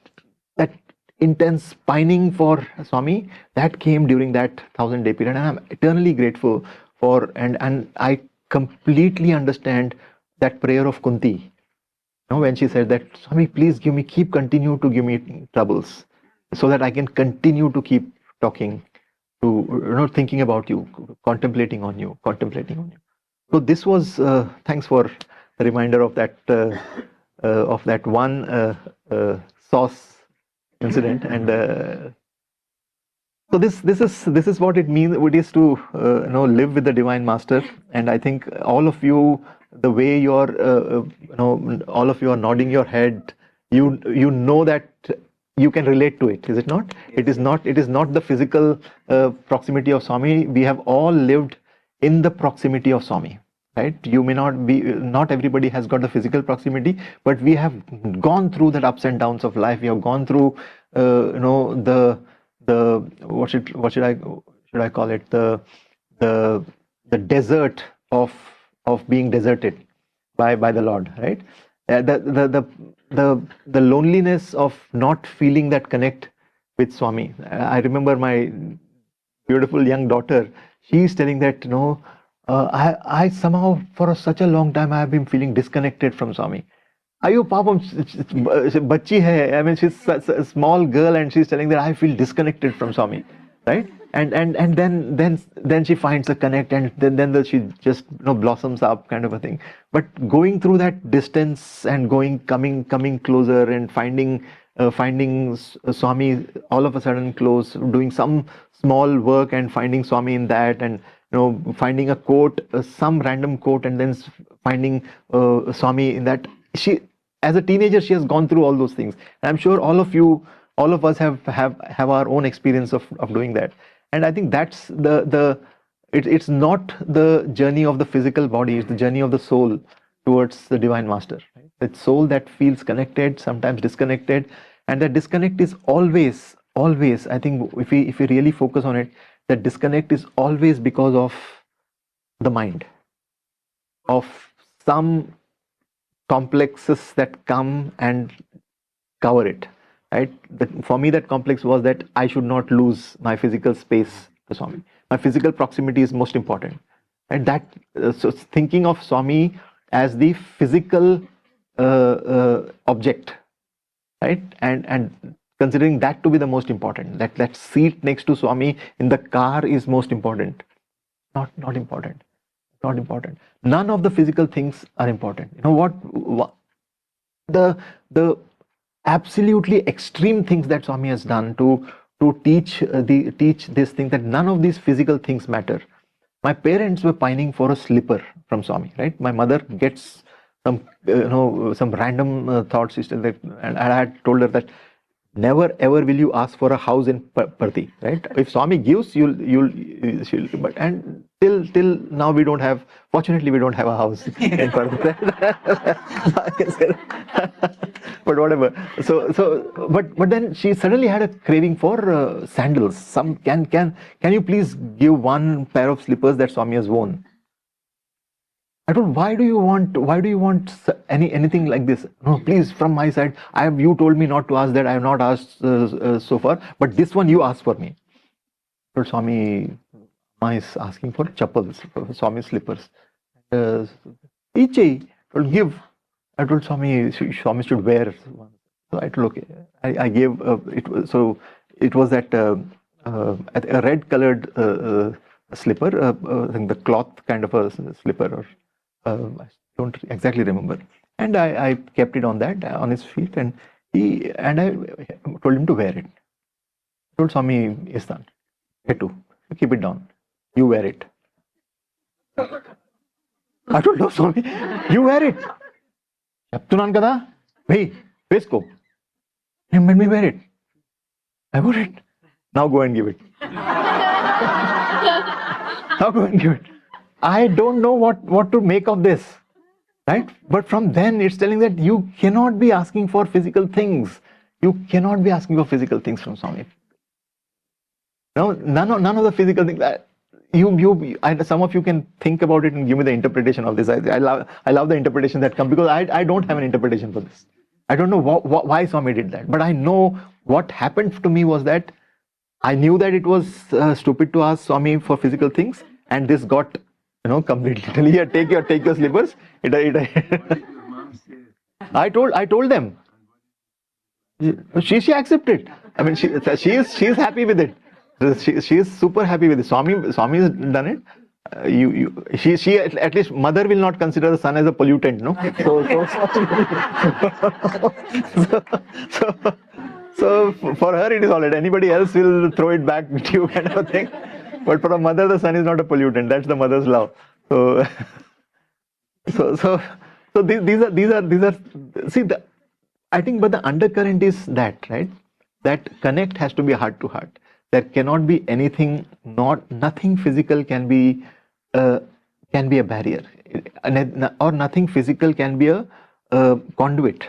intense pining for Swami, that came during that 1,000-day period, and I'm eternally grateful for. And I completely understand that prayer of Kunti, when she said that, Swami, please continue to give me troubles, so that I can continue to keep talking, to thinking about you, contemplating on you. So this was thanks for the reminder of that one sauce incident. And so this is what it means. It is to live with the Divine Master. And I think all of you, the way you're all of you are nodding your head, you know that you can relate to it, is it not? It is not the physical proximity of Swami. We have all lived in the proximity of Swami, right? You may not everybody has got the physical proximity, but we have gone through the ups and downs of life. We have gone through the what should I call it, the desert of being deserted by the Lord, right? The loneliness of not feeling that connect with Swami. I remember my beautiful young daughter, she's telling that, I somehow for such a long time I have been feeling disconnected from Swami. Ayo papam, bachchi hai. I mean, she's a small girl, and she's telling that I feel disconnected from Swami, right? And then she finds a connect, and then she just blossoms up, kind of a thing. But going through that distance and coming closer and finding Swami all of a sudden close, doing some small work and finding Swami in that, and finding a quote, some random quote, and then finding Swami in that. She, as a teenager, she has gone through all those things. And I'm sure all of us have our own experience of doing that. And I think that's it's not the journey of the physical body, it's the journey of the soul towards the Divine Master. Right? It's soul that feels connected, sometimes disconnected, and that disconnect is always. I think if we really focus on it, that disconnect is always because of the mind, of some complexes that come and cover it, right? For me, that complex was that I should not lose my physical space to Swami. My physical proximity is most important, and that so thinking of Swami as the physical object, right? And considering that to be the most important, that seat next to Swami in the car is most important. Not important. Not important. None of the physical things are important. You know what the absolutely extreme things that Swami has done to teach this thing, that none of these physical things matter. My parents were pining for a slipper from Swami, right? My mother gets some random thoughts, and I had told her that never ever will you ask for a house in Parthi, right? If Swami gives, she'll, but and till now we don't have. Fortunately, we don't have a house in Parthi. But whatever. But then she suddenly had a craving for sandals. Can you please give one pair of slippers that Swami has worn? I told, why do you want anything like this? No, please, from my side, you told me not to ask that. I have not asked so far, but this one you asked for me. I told Swami, Ma is asking for chappals, for Swami slippers. Ichi, told give. I told Swami should wear one. So I told, okay. I gave it was that a red colored slipper, I think the cloth kind of a slipper, or I don't exactly remember. And I kept it on on his feet, and I told him to wear it. I told Swami Istan, Hetu, keep it down. You wear it. I told no, Swami, you wear it. Chaptunan kada? Hey, Vesko. He made me wear it. I wore it. Now go and give it. Now go and give it. I don't know what to make of this, right? But from then it's telling that you cannot be asking for physical things. You cannot be asking for physical things from Swami. No, none of the physical things. Some of you can think about it and give me the interpretation of this. I love the interpretation that comes, because I don't have an interpretation for this. I don't know why Swami did that, but I know what happened to me was that I knew that it was stupid to ask Swami for physical things, and this got completely. Here, take your slippers. I told them. She accepted. I mean, she's happy with it. She is super happy with it. Swami has done it. She at least mother will not consider the son as a pollutant, no. So for her it is all right. Anybody else will throw it back to you, kind of a thing. But for a mother, the son is not a pollutant. That's the mother's love. So these are. See, I think, but the undercurrent is that, right? That connect has to be heart to heart. There cannot be anything. Nothing physical can be a barrier, or nothing physical can be a conduit.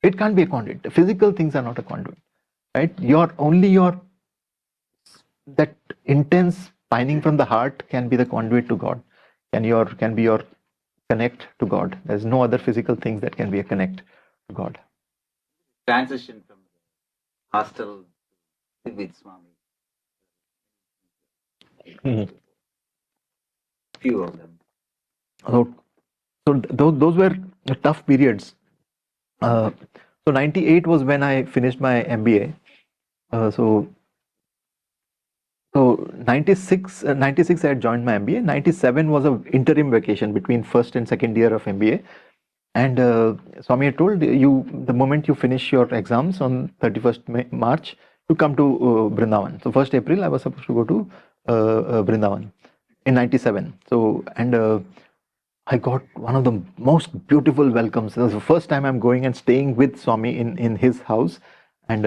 It can't be a conduit. Physical things are not a conduit, right? That intense pining from the heart can be the conduit to God. Can be your connect to God. There's no other physical things that can be a connect to God. Transition from hostel with Swami. Mm-hmm. Few of them. So those were tough periods. So 98 was when I finished my MBA. So 96 I had joined my MBA. 97 was an interim vacation between first and second year of MBA. And Swami had told you, the moment you finish your exams on 31st March, you come to Vrindavan. So 1st April, I was supposed to go to Vrindavan in 97. So, and I got one of the most beautiful welcomes. It was the first time I'm going and staying with Swami in his house. And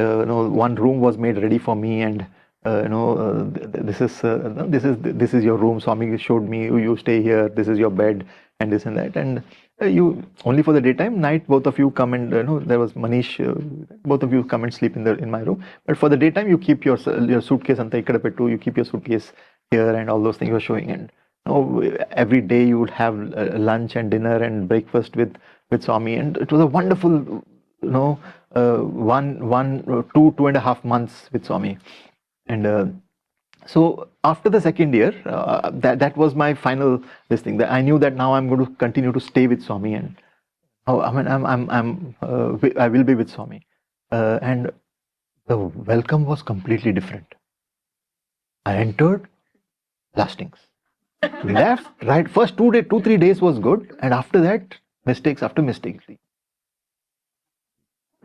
one room was made ready for me, and this is your room. Swami showed me, you stay here, this is your bed, and this and that. And you only for the daytime, night both of you come and there was Manish, both of you come and sleep in my room. But for the daytime, you keep your suitcase anta ikkada pettu, you keep your suitcase here, and all those things were showing. And every day you would have lunch and dinner and breakfast with Swami, and it was a wonderful two and a half months with Swami. And so after the second year, that was my final this thing. That I knew that now I'm going to continue to stay with Swami, and I mean I will be with Swami, and the welcome was completely different. I entered, blastings. Left, right. First 3 days was good, and after that, mistakes after mistakes.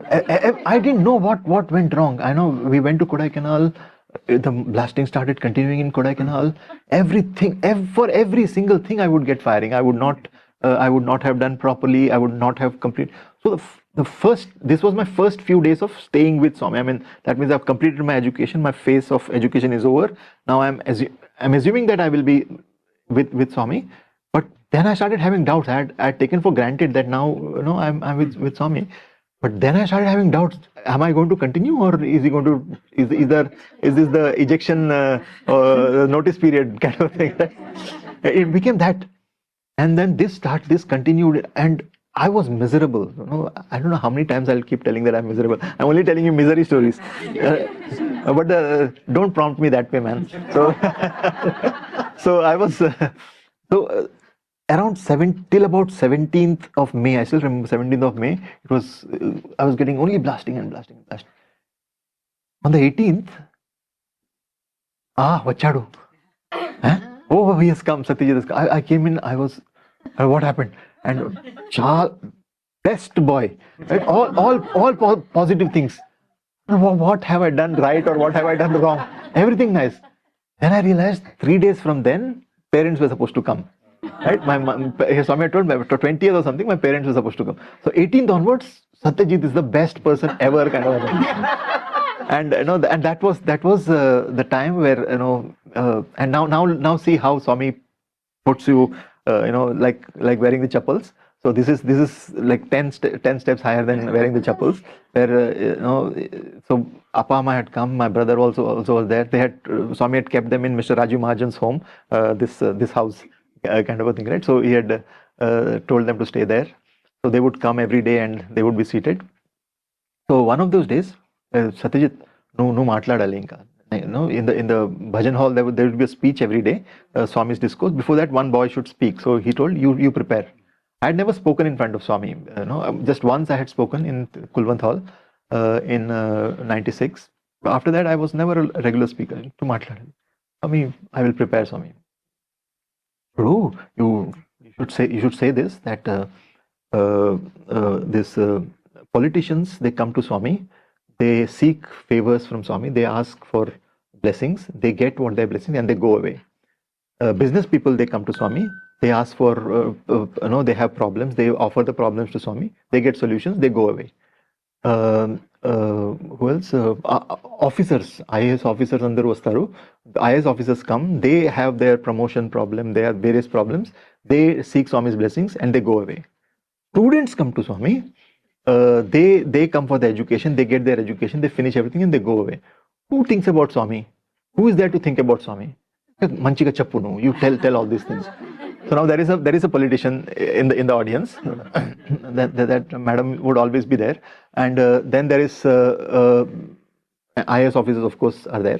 I didn't know what went wrong. I know we went to Kodaikanal. The blasting started continuing in Kodaikanal. Everything, for every single thing, I would get firing. I would not have done properly. I would not have complete. So this was my first few days of staying with Swami. I mean, that means I've completed my education. My phase of education is over. Now I'm assuming that I will be with Swami. But then I started having doubts. I had taken for granted that now I'm with Swami. But then I started having doubts. Am I going to continue, or is he going to? Is this the ejection notice period kind of thing? It became that, and then this continued, and I was miserable. I don't know how many times I'll keep telling that I'm miserable. I'm only telling you misery stories, but don't prompt me that way, man. So, so I was around till about 17th of May, I still remember 17th of May, it was, I was getting only blasting and blasting and blasting. On the 18th, Vachadu. Oh, he has come, Satyajit has come. I came in, I was, what happened? And best boy, right? All positive things. What have I done right or what have I done wrong? Everything nice. Then I realized 3 days from then, parents were supposed to come. Right, Swami told me after 20th or something, my parents were supposed to come. So 18th onwards, Satyajit is the best person ever, kind of thing. And and that was the time where and now see how Swami puts you, like wearing the chappals. So this is like 10 steps higher than wearing the chappals. Where so Apama had come, my brother also was there. They had Swami had kept them in Mr. Raju Mahajan's home, this house. Kind of a thing, right? So he had told them to stay there. So they would come every day and they would be seated. So one of those days, Satyajit, no matladali inka. In the bhajan hall there would be a speech every day, Swami's discourse. Before that, one boy should speak. So he told you prepare. I had never spoken in front of Swami. Just once I had spoken in Kulwant Hall in '96. After that, I was never a regular speaker. To matladali. Swami, I will prepare, Swami. Bro, you should say this, that this politicians, they come to Swami, they seek favors from Swami, they ask for blessings, they get what they're blessing and they go away. Business people, they come to Swami, they ask for they have problems, they offer the problems to Swami, they get solutions, they go away. Who else? Officers, IAS officers andaru vastaru. IAS officers come, they have their promotion problem, they have various problems, they seek Swami's blessings and they go away. Students come to Swami, they come for the education, they get their education, they finish everything and they go away. Who thinks about Swami? Who is there to think about Swami? Manchiga chappunu, you tell all these things. So now there is a politician in the audience. that madam would always be there, and then there is IAS officers, of course, are there,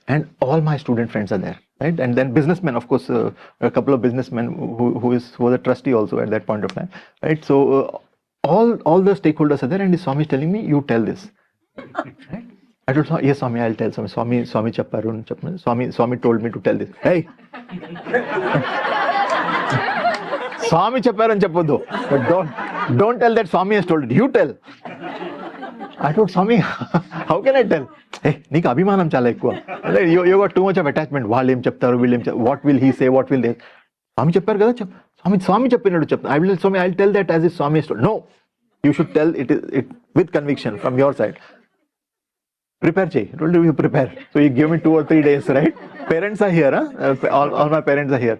and all my student friends are there, right? And then businessmen, of course, a couple of businessmen who was a trustee also at that point of time, right? So all the stakeholders are there, and Swami is telling me, you tell this, right? I told Swami, yes, Swami, I'll tell Swami. Swami Chapparun. Swami told me to tell this. Hey, Swami Chapparun Chappudu. But don't tell that Swami has told it. You tell. I told Swami, how can I tell? Hey, Nika Abhimanam chala ekkuva. You got too much of attachment. Valim chaptaru, what will he say? What will they? Swami Chappar kada Swami Chappinadu chapta. I will tell Swami, I'll tell that as if Swami has told. No, you should tell it with conviction from your side. Prepare, Jay. I told you prepare. So you give me 2 or 3 days, right? Parents are here, huh? All my parents are here.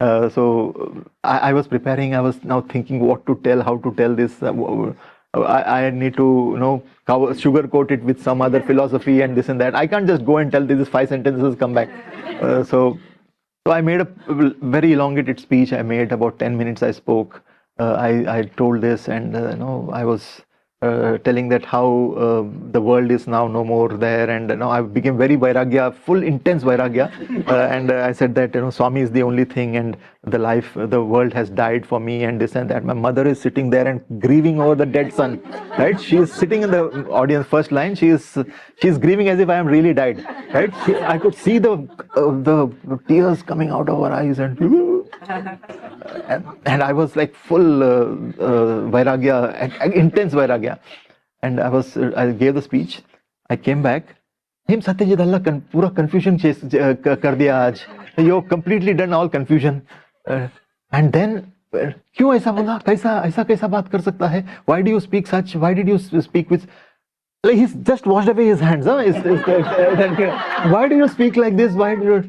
So I was preparing. I was now thinking what to tell, how to tell this. I need to, sugarcoat it with some other philosophy and this and that. I can't just go and tell this 5 sentences, come back. So I made a very elongated speech. I made about 10 minutes. I spoke. I told this, and I was telling that how the world is now no more there, and I became very vairagya, full intense vairagya, and I said that Swami is the only thing, and the world has died for me, and this and that. My mother is sitting there and grieving over the dead son, right? She is sitting in the audience, first line. She's grieving as if I am really died, right? I could see the tears coming out of her eyes, and I was like full vairagya, intense vairagya, and I gave the speech. I came back. Him Satyajit Allah पूरा confusion कर दिया आज. You completely done all confusion. And then क्यों ऐसा बोला? कैसा बात कर सकता है? Why do you speak such? Why did you speak with? Like he's just washed away his hands. Huh? Why do you speak like this? Why do you?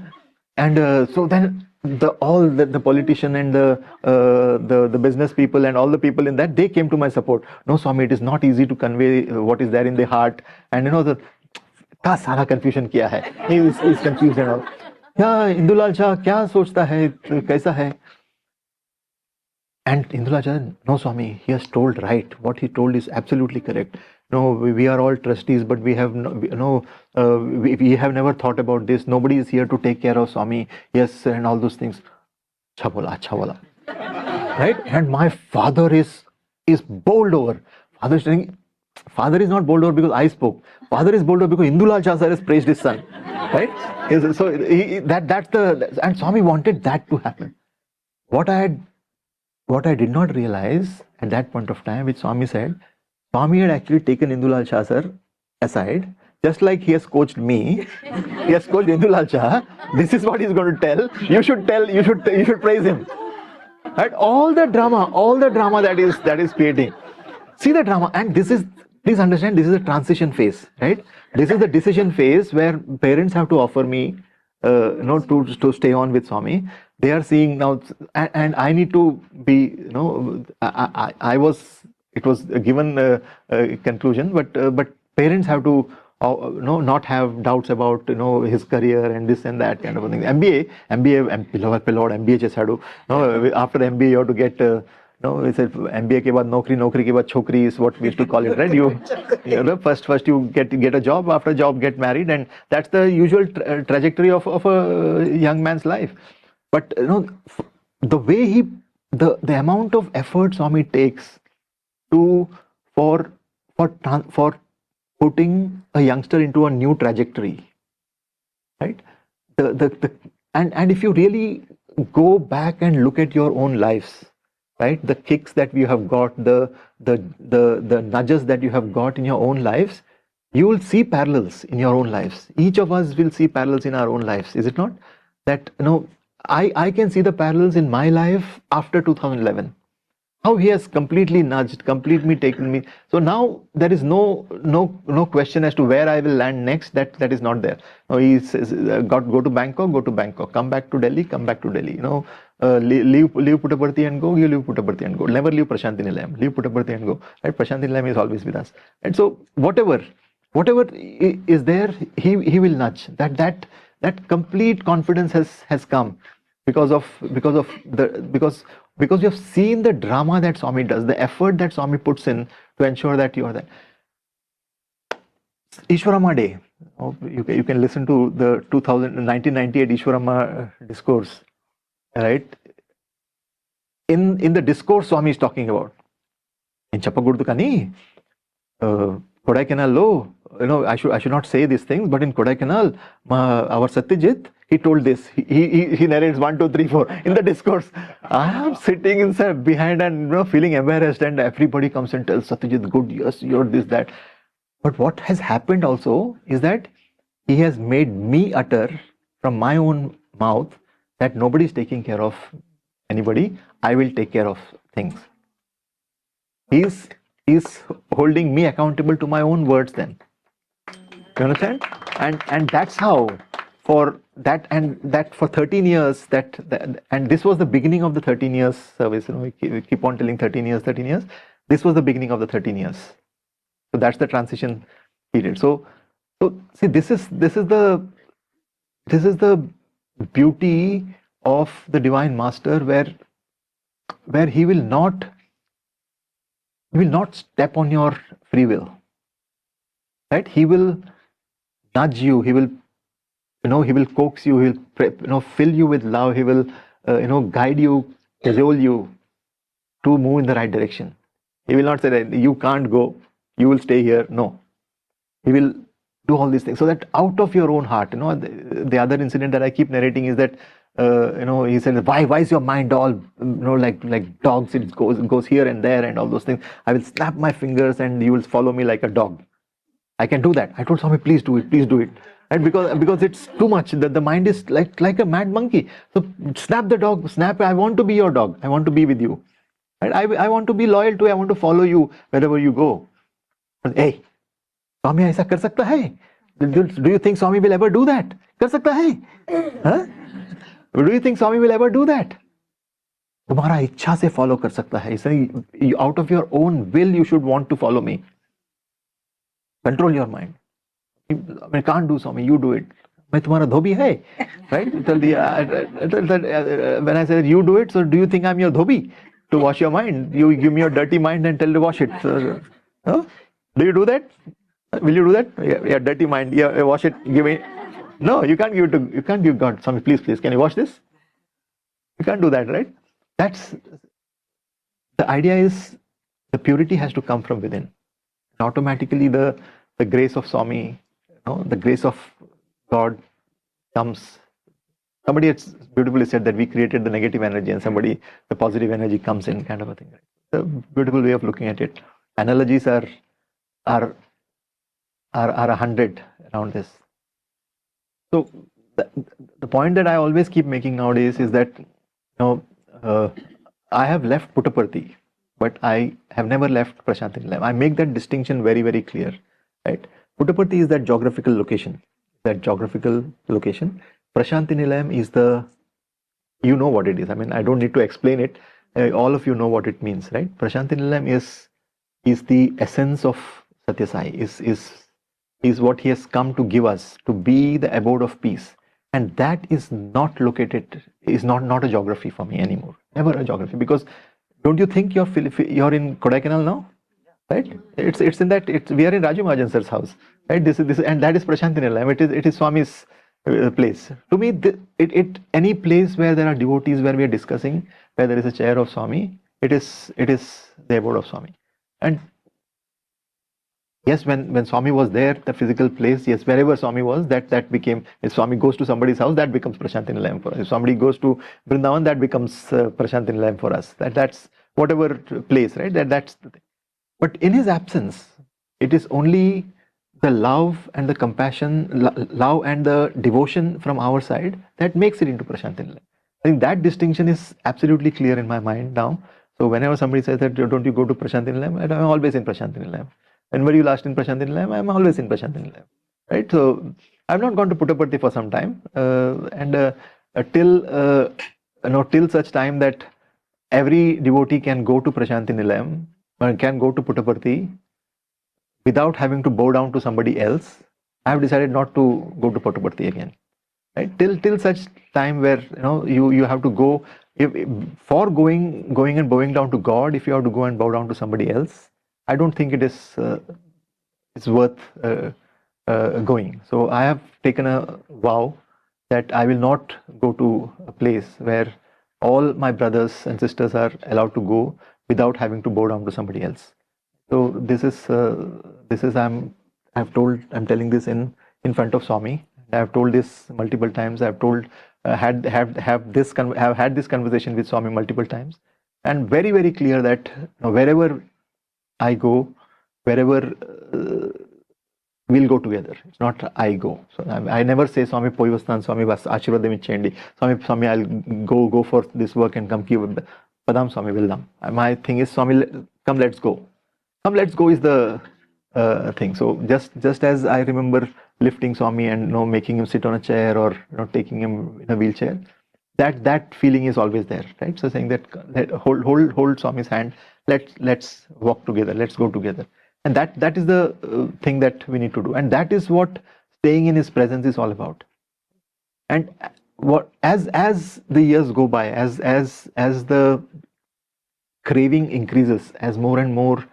And so then all the politician and the business people and all the people in that, they came to my support. No, Swami, it is not easy to convey what is there in the heart. And का सारा confusion किया है. He is confused and all. क्या इंदुलाल शाह क्या सोचता है, कैसा है? And Indulal said, no, Swami, he has told right. What he told is absolutely correct. No, we are all trustees, but we have we have never thought about this. Nobody is here to take care of Swami. Yes, and all those things. Acha bola. Right? And my father is bowled over. Father is saying, father is not bowled over because I spoke. Father is bowled over because Indulal Shah sir has praised his son. Right? So that's and Swami wanted that to happen. What I did not realize at that point of time, which Swami said, Swami had actually taken Indulal Shah sir aside, just like he has coached me. He has coached Indulal Shah. This is what he's going to tell. You should praise him. Right? All the drama that is creating. See the drama, and please understand, this is a transition phase, right? This is the decision phase where parents have to offer me, to stay on with Swami. They are seeing now, and I need to be, it was given a conclusion, but parents have to, not have doubts about, his career and this and that kind of a thing. MBA, MBA just had to, after MBA you have to get, we said MBA ke baad nokri ke baad chokri is what we used to call it, right? First you get a job, after job get married, and that's the usual trajectory of a young man's life. But the way the amount of effort Swami takes for putting a youngster into a new trajectory, right? And if you really go back and look at your own lives, right? The kicks that you have got, the nudges that you have got in your own lives, you will see parallels in your own lives. Each of us will see parallels in our own lives, is it not? That I can see the parallels in my life after 2011. How he has completely nudged, completely taken me. So now there is no question as to where I will land next. That is not there. No, he says, go to Bangkok, come back to Delhi. Leave Puttaparthi and go. You leave Puttaparthi and go. Never leave Prashanthi Nilayam. Leave Puttaparthi and go. Right? Prashanthi Nilayam is always with us. And so whatever is there, he will nudge. That complete confidence has come because you have seen the drama that Swami does, the effort that Swami puts in to ensure that you are there. Ishwarama Day. You can listen to the 1998 Ishwarama discourse, right? In the discourse Swami is talking about. In Chappagurdukani, Kodaikanal lo, I should not say these things, but in Kodaikanal, our Satyajit, he told this. He narrates 1, 2, 3, 4 in the discourse. I am sitting inside behind and feeling embarrassed, and everybody comes and tells Satyajit, good, yes, you're this, that. But what has happened also is that he has made me utter from my own mouth that nobody is taking care of anybody. I will take care of things. He's holding me accountable to my own words then. You understand? And that's how for 13 years and this was the beginning of the 13 years service. We keep on telling 13 years. This was the beginning of the 13 years. So that's the transition period. So see, this is the beauty of the Divine Master, where he will not He will not step on your free will, right? He will nudge you. He will, he will coax you. He will, fill you with love. He will, guide you, cajole you to move in the right direction. He will not say that you can't go, you will stay here. No, he will do all these things so that out of your own heart. The other incident that I keep narrating is that he said, why is your mind all like dogs? It goes here and there and all those things. I will snap my fingers and you will follow me like a dog. I can do that. I told Swami, please do it. And because it's too much, the mind is like a mad monkey. So snap the dog, snap. I want to be your dog. I want to be with you. Right? I want to be loyal to you. I want to follow you wherever you go. Hey, Swami ऐसा कर सकता है? Do you think Swami will ever do that? कर सकता है? Huh? Do you think Swami will ever do that? तुम्हारा इच्छा से follow कर सकता है. He out of your own will you should want to follow me. Control your mind. I can't do Swami, you do it. मैं तुम्हारा धोबी है, right? When I said you do it, so do you think I'm your Dhobi to wash your mind? You give me your dirty mind and tell to wash it. So, do you do that? Will you do that? Yeah, dirty mind. Yeah, wash it. Give me. No, you can't give God. Swami, please, can you wash this? You can't do that, right? That's the idea. Is the purity has to come from within. And automatically, the grace of Swami, the grace of God comes. Somebody has beautifully said that we created the negative energy and the positive energy comes in, kind of a thing. Right? It's a beautiful way of looking at it. Analogies are 100 around this. So the point that I always keep making nowadays is that I have left Puttaparthi, but I have never left Prashanthi Nilayam. I make that distinction very, very clear. Right? Puttaparthi is that geographical location. Prashanthi Nilayam is what it is. I mean, I don't need to explain it. All of you know what it means, right? Prashanthi Nilayam is the essence of Satya Sai, is what he has come to give us, to be the abode of peace. And that is not located, is not a geography for me anymore. Never a geography. Because don't you think you're in Kodaikanal now? Right? It's in that, we are in Raju Mahajan sir's house. Right? This and that is Prashanthi Nilayam. It is Swami's place. To me, any place where there are devotees, where we are discussing, where there is a chair of Swami, it is the abode of Swami. And yes, when Swami was there, the physical place, yes, wherever Swami was, that became, if Swami goes to somebody's house, that becomes Prashanthi Nilayam for us. If somebody goes to Vrindavan, that becomes Prashanthi Nilayam for us. That's whatever place, right? That's the thing. But in his absence, it is only the love and the compassion, love and the devotion from our side that makes it into Prashanthi Nilayam. I think that distinction is absolutely clear in my mind now. So whenever somebody says that, don't you go to Prashanthi Nilayam? I'm always in Prashanthi Nilayam. When were you last in Prashanthi Nilayam? I'm always in Prashanthi Nilayam. Right? So I've not gone to Puttaparthi for some time. Till such time that every devotee can go to Prashanthi Nilayam, can go to Puttaparthi without having to bow down to somebody else, I have decided not to go to Puttaparthi again. Right? Till such time where you have to go, for going and bowing down to God, if you have to go and bow down to somebody else, I don't think it is it's worth going. So I have taken a vow that I will not go to a place where all my brothers and sisters are allowed to go without having to bow down to somebody else. So this is I'm telling this in front of Swami. I have told this multiple times. I have told have had this conversation with Swami multiple times, and very, very clear that wherever I go, wherever we'll go together. It's not I go. So I never say Swami Poivastan, Swami Vas Ashirvadam Ichendi. Swami, I'll go for this work and come give Padam Swami Villam. My thing is, Swami, come, let's go. Come, let's go is the thing. So just as I remember lifting Swami and making him sit on a chair or taking him in a wheelchair, that feeling is always there, right? So saying that hold Swami's hand, let's walk together, let's go together, and that is the thing that we need to do, and that is what staying in his presence is all about. And what as the years go by, as the craving increases, as more and more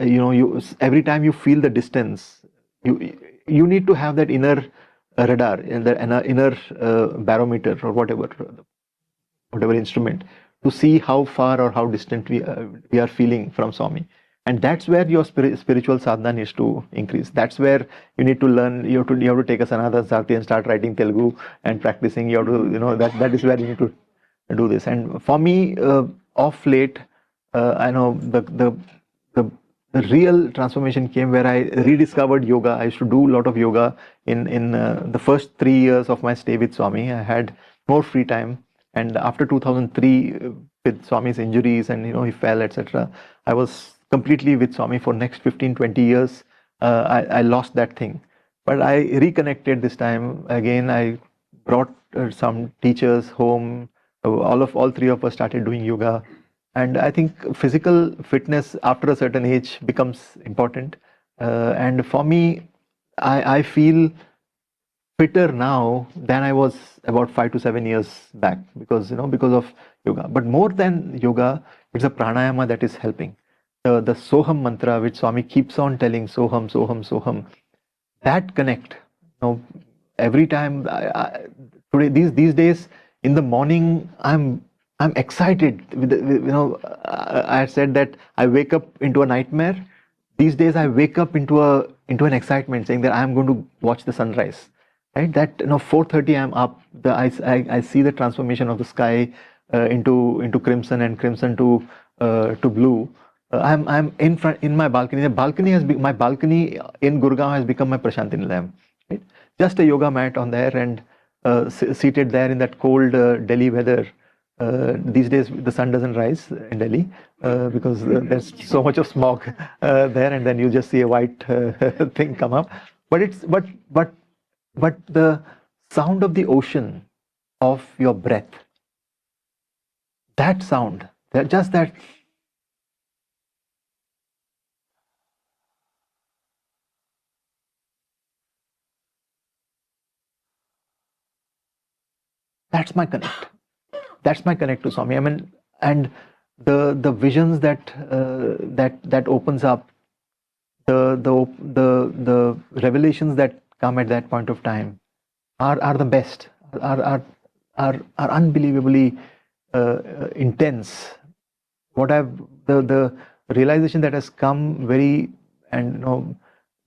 You every time you feel the distance, you need to have that inner radar and the inner barometer or whatever instrument to see how far or how distant we are feeling from Swami. And that's where your spiritual sadhana needs to increase. That's where you need to learn. You have to take a Sanatana Sakti and start writing Telugu and practicing. You have to, that is where you need to do this. And for me, of late, I know the the real transformation came where I rediscovered yoga. I used to do a lot of yoga in the first 3 years of my stay with Swami. I had more free time, and after 2003, with Swami's injuries and he fell, etc., I was completely with Swami for next 15-20 years. I lost that thing, but I reconnected this time again. I brought some teachers home. All three of us started doing yoga. And I think physical fitness after a certain age becomes important. And for me, I feel fitter now than I was about 5 to 7 years back because of yoga. But more than yoga, it's a pranayama that is helping. The Soham mantra, which Swami keeps on telling, Soham, Soham, Soham, that connect. Every time today these days in the morning, I'm excited. I said that I wake up into a nightmare. These days I wake up into an excitement, saying that I'm going to watch the sunrise. Right? That 4:30 I'm up. I see the transformation of the sky into crimson and crimson to blue. I'm in my balcony. My balcony in Gurgaon has become my prashanthi nilayam. Right? Just a yoga mat on there and seated there in that cold Delhi weather. These days the sun doesn't rise in Delhi because there's so much of smog there, and then you just see a white thing come up. But the sound of the ocean, of your breath, that sound, that that's my connect. That's my connect to Swami. I mean, and the visions that opens up, the revelations that come at that point of time are the best, are unbelievably intense. The realization that has come very, and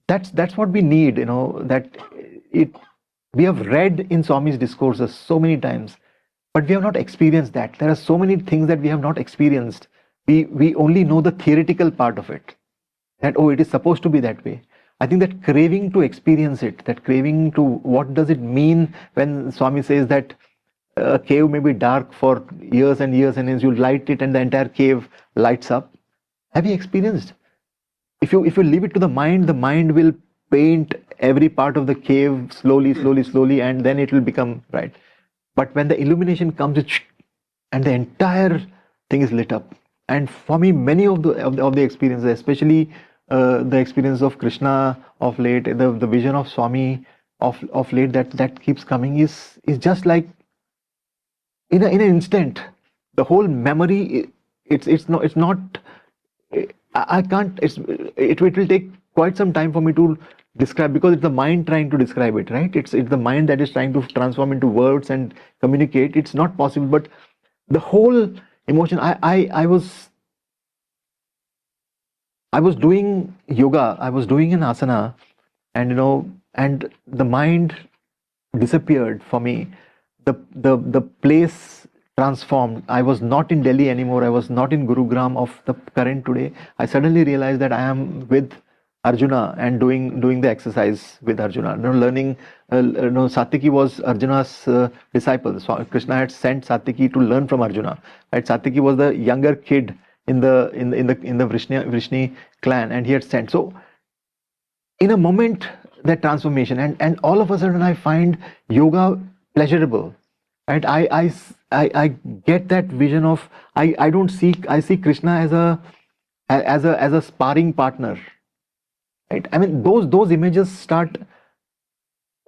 that's what we need. That it we have read in Swami's discourses so many times, but we have not experienced that. There are so many things that we have not experienced. We only know the theoretical part of it, that it is supposed to be that way. I think that craving to experience it, that craving to what does it mean when Swami says that a cave may be dark for years and years, and as you light it and the entire cave lights up. Have you experienced? If you leave it to the mind will paint every part of the cave slowly, and then it will become bright. But when the illumination comes, and the entire thing is lit up. And for me, many of the experiences, especially the experience of Krishna of late, the vision of Swami of late that keeps coming is just like in an instant. The whole memory, it's not. I can't. It will take quite some time for me to describe, because it's the mind trying to describe it, right? It's the mind that is trying to transform into words and communicate. It's not possible. But the whole emotion. I was doing yoga. I was doing an asana, and the mind disappeared for me. The place transformed. I was not in Delhi anymore. I was not in Gurugram of the current today. I suddenly realized that I am with Arjuna and doing the exercise with Arjuna. Learning. Satyaki was Arjuna's disciple. So Krishna had sent Satyaki to learn from Arjuna. Right? Satyaki was the younger kid in the Vrishni clan, and he had sent. So in a moment, that transformation, and all of a sudden I find yoga pleasurable. Right? I get that vision of I see Krishna as a sparring partner. Right? I mean, those images start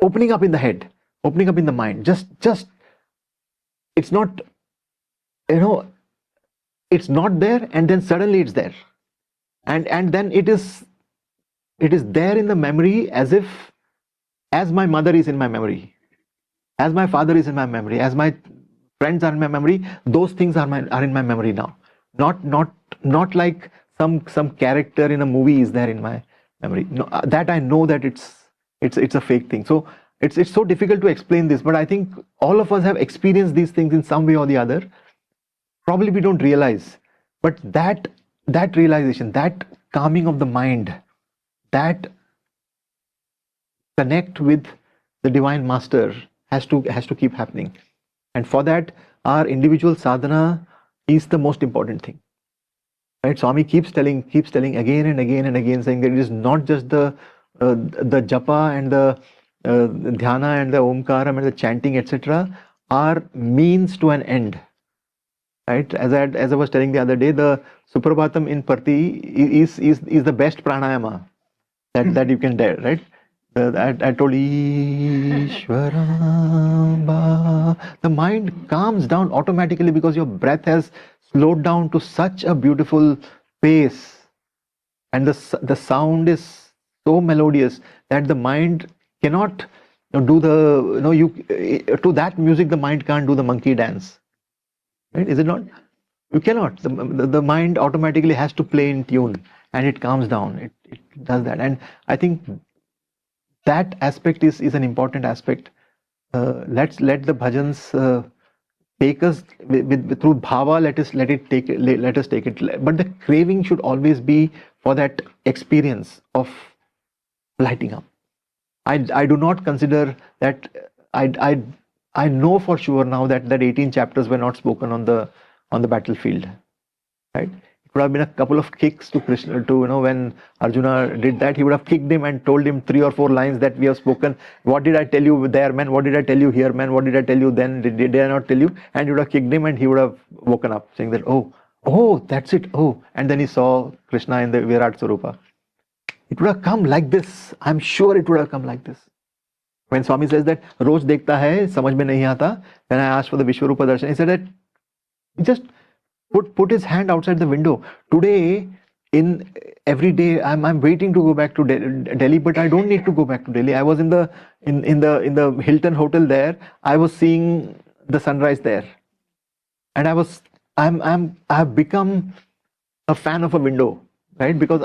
opening up in the head, opening up in the mind. Just it's not, it's not there, and then suddenly it's there. and then it is there in the memory as my mother is in my memory, as my father is in my memory, as my friends are in my memory. Those things are in my memory now. Not like some character in a movie is there in my memory. No, that I know that it's a fake thing. So it's so difficult to explain this, but I think all of us have experienced these things in some way or the other. Probably we don't realize, but that realization, that calming of the mind, that connect with the divine master has to keep happening. And for that, our individual sadhana is the most important thing. Right? Swami keeps telling again and again and again, saying that it is not just the japa and the dhyana and the omkaram and the chanting, etc., are means to an end. Right? As I was telling the other day, the Suprabhatam in Parthi is the best pranayama that you can dare, right? I told Ishwaramba. The mind calms down automatically because your breath has slowed down to such a beautiful pace, and the sound is so melodious that the mind cannot do to that music. The mind can't do the monkey dance, right? Is it not? You cannot. The mind automatically has to play in tune, and it calms down. It does that, and I think that aspect is an important aspect. Let the bhajans take us through bhava. Let us take it. But the craving should always be for that experience of lighting up. I do not consider that. I know for sure now that 18 chapters were not spoken on the battlefield, right? It would have been a couple of kicks to Krishna, when Arjuna did that, he would have kicked him and told him 3 or 4 lines that we have spoken. What did I tell you there, man? What did I tell you here, man? What did I tell you then? Did I not tell you? And he would have kicked him and he would have woken up saying that, oh, that's it. Oh, and then he saw Krishna in the Virat Swarupa. It would have come like this. I'm sure it would have come like this. When Swami says that, Roj dekhta hai, samajh mein nahi aata, when I asked for the Vishwarupa darshan, he said that he just put his hand outside the window. Today, in every day, I'm waiting to go back to Delhi, but I don't need to go back to Delhi. I was in the Hilton hotel there. I was seeing the sunrise there, and I have become a fan of a window, right? Because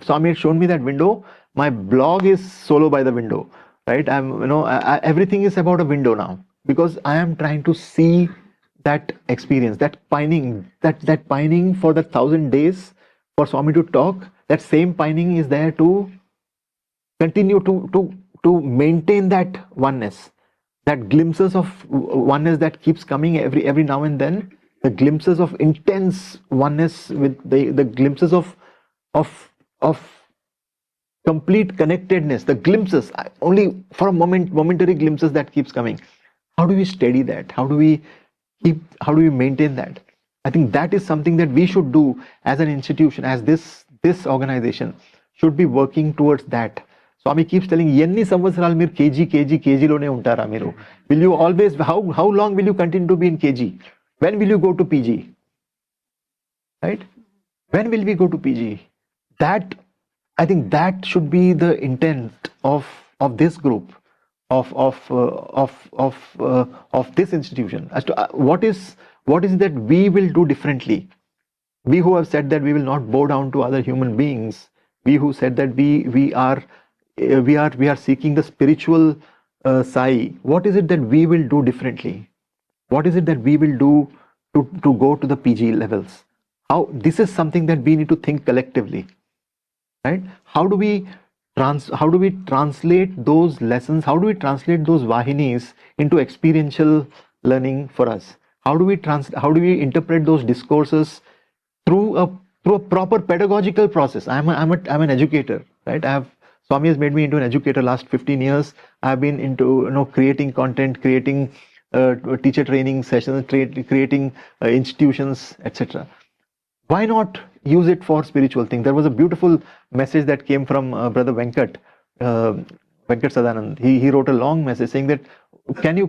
Swami had shown me that window. My blog is solo by the window, right? Everything is about a window now, because I am trying to see that experience, that pining for the 1,000 days for Swami to talk. That same pining is there to continue to maintain that oneness, that glimpses of oneness that keeps coming every now and then, the glimpses of intense oneness, with the glimpses of complete connectedness, the glimpses, only for a momentary glimpses that keeps coming. How do we steady that? How do we maintain that? I think that is something that we should do as an institution, as this organization should be working towards that. Swami keeps telling, "Yenni samvatsaralu meer KG lone untara meeru." Will you always, how long will you continue to be in KG? When will you go to PG? Right? When will we go to PG? That, I think that should be the intent of this group, of this institution, as to what is it that we will do differently. We who have said that we will not bow down to other human beings, we who said that we are seeking the spiritual sai. What is it that we will do differently? What is it that we will do to go to the PG levels? This is something that we need to think collectively, right? How do we translate those lessons? How do we translate those vahinis into experiential learning for us? How do we interpret those discourses through a proper pedagogical process? I'm an educator, right? Swami has made me into an educator last 15 years. I've been into creating content, creating teacher training sessions, creating institutions, etc. Why not use it for spiritual things? There was a beautiful message that came from Brother Venkat Sadanand. He wrote a long message saying that can you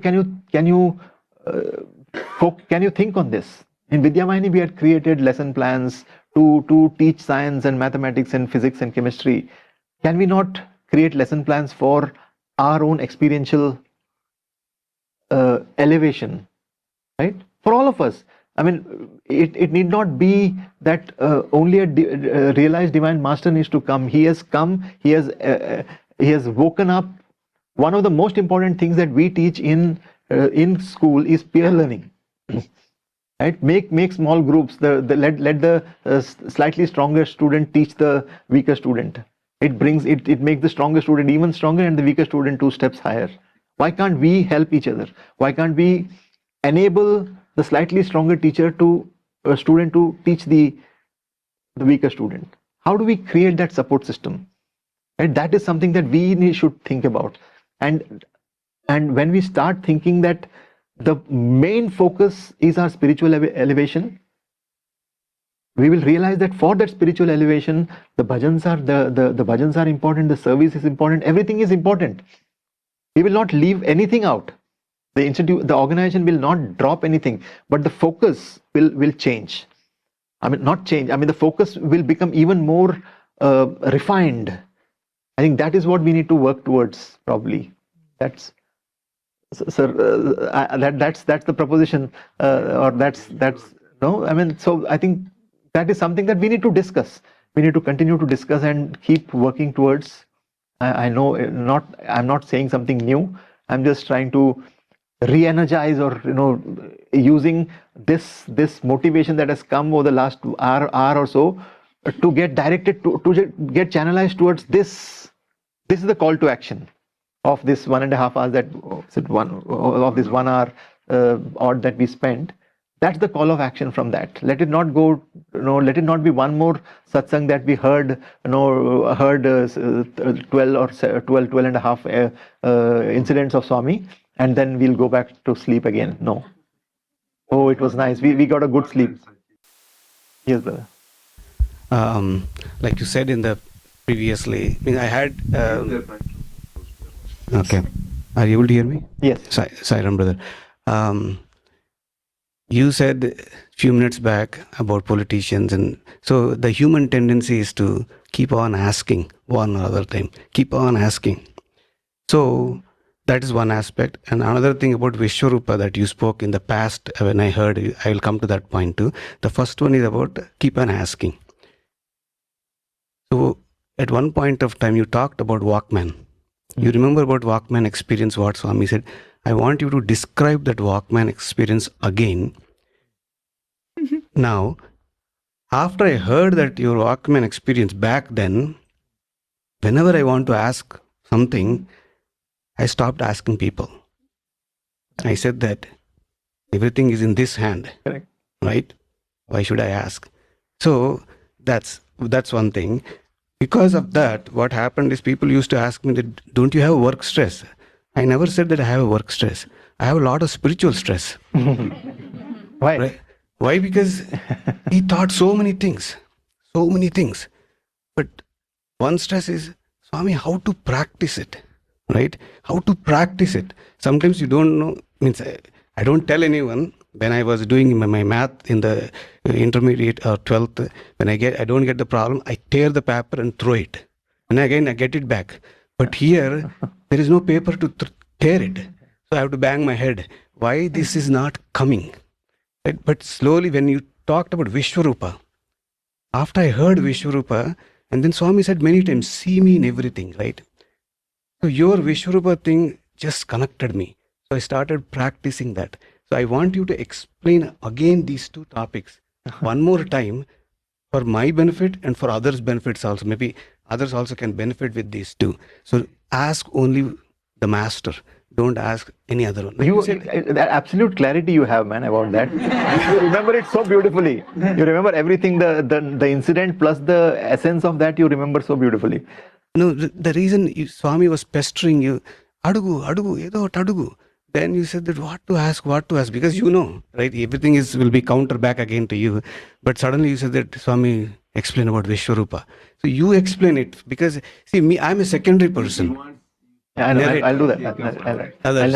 think on this? In Vidyavahini, we had created lesson plans to teach science and mathematics and physics and chemistry. Can we not create lesson plans for our own experiential elevation, right? For all of us. I mean, it need not be that only a realized divine master needs to come. He has come. He has woken up. One of the most important things that we teach in school is peer learning. Right? Make small groups. Let the slightly stronger student teach the weaker student. It makes the stronger student even stronger and the weaker student 2 steps higher. Why can't we help each other? Why can't we enable the slightly stronger teacher to a student to teach the weaker student? How do we create that support system? And that is something that we should think about. And when we start thinking that the main focus is our spiritual elevation, we will realize that for that spiritual elevation, the bhajans are important, the service is important, everything is important. We will not leave anything out. The organization will not drop anything, but the focus will change. I mean, not change. I mean, the focus will become even more refined. I think that is what we need to work towards. Probably, that's that's the proposition, or that's no. I mean, so I think that is something that we need to discuss. We need to continue to discuss and keep working towards. I know I'm not saying something new. I'm just trying to re-energize, or using this motivation that has come over the last hour or so to get directed to get channelized towards this. This is the call to action of this 1.5 hours of this 1 hour odd that we spent. That's the call of action from that. Let it not go, let it not be one more satsang that we heard, 12.5 incidents of Swami, and then we'll go back to sleep again. No. Oh, it was nice. We got a good sleep. Yes, brother. Like you said in the previously, I had. Okay. Are you able to hear me? Yes. Sairam, brother. You said a few minutes back about politicians, and so the human tendency is to keep on asking one or other time, keep on asking. So that is one aspect. And another thing about Vishwarupa that you spoke in the past, when I heard, I will come to that point too. The first one is about keep on asking. So at one point of time, you talked about Walkman. You remember about Walkman experience, what Swami said? I want you to describe that Walkman experience again. Now, after I heard that your Walkman experience back then, whenever I want to ask something, I stopped asking people. I said that everything is in this hand. Correct. Right? Why should I ask? So that's one thing. Because of that, what happened is people used to ask me that, don't you have work stress? I never said that I have a work stress. I have a lot of spiritual stress. Why? Right? Why? Because he taught so many things. But one stress is, Swami, how to practice it, right? How to practice it. Sometimes you don't know, means I don't tell anyone. When I was doing my math in the intermediate or 12th, when I don't get the problem, I tear the paper and throw it. And again, I get it back. But here, there is no paper to tear it. So I have to bang my head. Why this is not coming? Right? But slowly, when you talked about Vishwarupa, after I heard Vishwarupa, and then Swami said many times, see me in everything, right? So your Vishwarupa thing just connected me. So I started practicing that. So I want you to explain again these two topics one more time for my benefit and for others' benefits also. Maybe others also can benefit with these two. So ask only the master. Don't ask any other one. You said, that absolute clarity you have, man, about that. You remember it so beautifully. You remember everything, the incident plus the essence of that, you remember so beautifully. No, the reason Swami was pestering you, adugu, edo adugu. Then you said that what to ask, because you know, right? Everything will be counter back again to you. But suddenly you said that Swami explain about Vishwarupa. So you explain it, because see me, I'm a secondary person. Yeah, I know, I'll do that. I'll narrate. Others.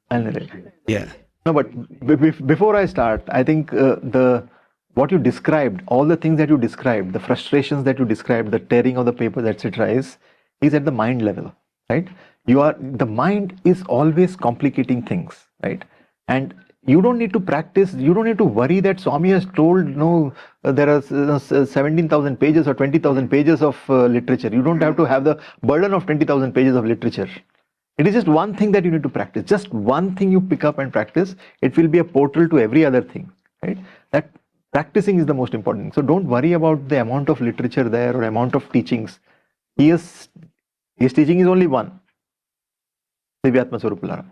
I'll narrate. Yeah. No, but before I start, I think what you described, all the things that you described, the frustrations that you described, the tearing of the papers, etc., is at the mind level, right? The mind is always complicating things, right? And you don't need to practice. You don't need to worry that Swami has told no. There are 17,000 pages or 20,000 pages of literature. You don't have to have the burden of 20,000 pages of literature. It is just one thing that you need to practice. Just one thing you pick up and practice. It will be a portal to every other thing, right? That practicing is the most important thing. So don't worry about the amount of literature there or amount of teachings. His teaching is only one. Divyatma Swarupulara.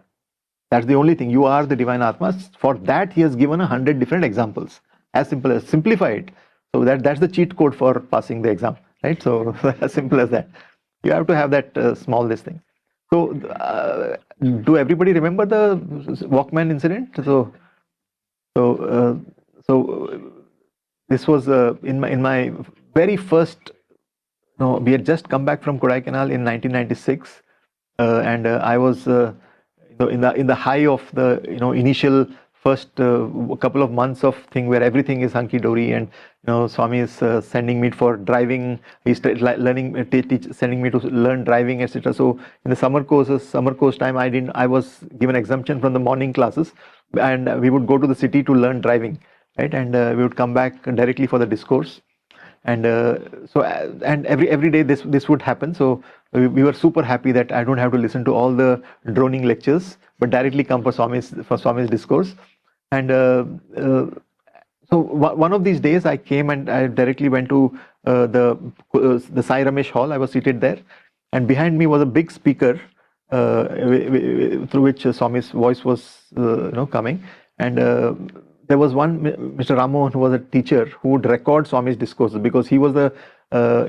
That's the only thing. You are the divine Atma. For that, he has given 100 different examples. As simple as simplify it. So that's the cheat code for passing the exam, right? So as simple as that. You have to have that small this thing. So do everybody remember the Walkman incident? So this was in my very first. No, we had just come back from Kodaikanal in 1996, and I was in the high of the initial first couple of months of thing where everything is hunky dory, and Swami is sending me for driving. He's sending me to learn driving, etc. So in the summer course time, I was given exemption from the morning classes, and we would go to the city to learn driving, right? And we would come back directly for the discourse. And and every day this would happen. So we were super happy that I don't have to listen to all the droning lectures, but directly come for Swami's discourse. And so one of these days I came and I directly went to the Sai Ramesh hall. I was seated there, and behind me was a big speaker through which Swami's voice was coming. And there was one Mr. Rammohan who was a teacher who would record Swami's discourses, because he was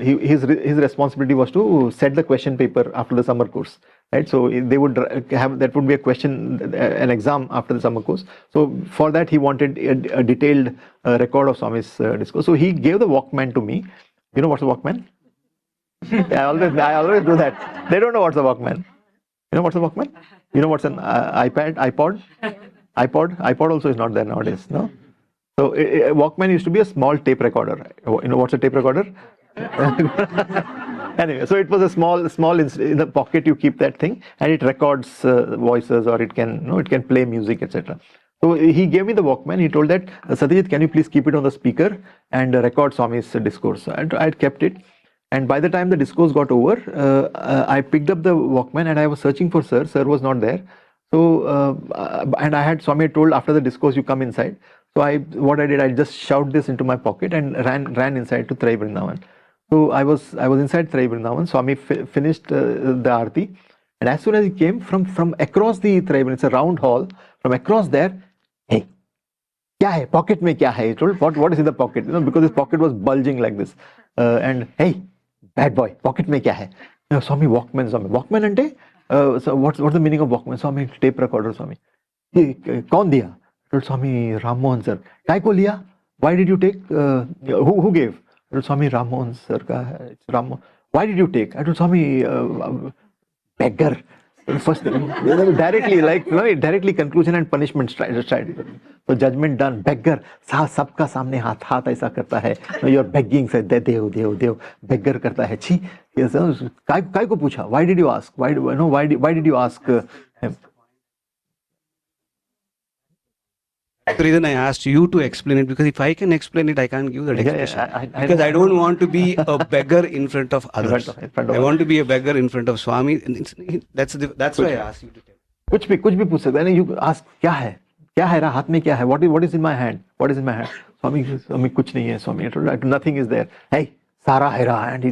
his responsibility was to set the question paper after the summer course, right? So they would have, that would be a question, an exam after the summer course. So for that he wanted a detailed record of Swami's discourse. So he gave the Walkman to me. You know what's a Walkman? I always do that. They don't know what's a Walkman. You know what's a Walkman? You know what's an iPod? iPod also is not there nowadays, no? So Walkman used to be a small tape recorder. You know what's a tape recorder? Anyway, so it was a small in the pocket. You keep that thing, and it records voices, or it can play music, etc. So he gave me the Walkman. He told that, Satyajit, can you please keep it on the speaker and record Swami's discourse? So I had kept it. And by the time the discourse got over, I picked up the Walkman and I was searching for Sir. Sir was not there. So, and I had Swami told, after the discourse you come inside. So what I did, I just shoved this into my pocket and ran inside to Trai Vrindavan. So I was inside Trai Vrindavan. Swami finished the Aarti, and as soon as he came from across the Trai Vrindavan, it's a round hall, from across there, hey, kya hai? Pocket mein kya hai? He told, what is in the pocket? Because his pocket was bulging like this. And hey, bad boy, pocket mein kya hai? Swami, Walkman, ante? So what's the meaning of Walkman? Swami, tape recorder, Swami. Kaun diya? Told Swami, Ram Mohan sir. Kai ko liya? Why did you take? Who gave? Told Swami, Ram Mohan sir ka hai. It's Ram Mohan. Why did you take? I told Swami, beggar. First thing, directly conclusion and punishment straight. So judgment done. Beggar. Sabka samne hath aisa karta hai. You're begging. Say, dev. Beggar karta hai. Chi. Yes, kai ko pucha? Why did you ask? Why did you ask him? The reason I asked you to explain it, because if I can explain it, I can't give that explanation. Because I don't want to be a beggar in front of others. I want to be a beggar in front of Swami. That's why I asked you to tell. कुछ भी पूछ सकते हैं. You ask, क्या है हाथ में क्या है? What is in my hand? What is in my hand? Swami कुछ नहीं है. Swami, nothing is there. Hey, Sara Hera, and he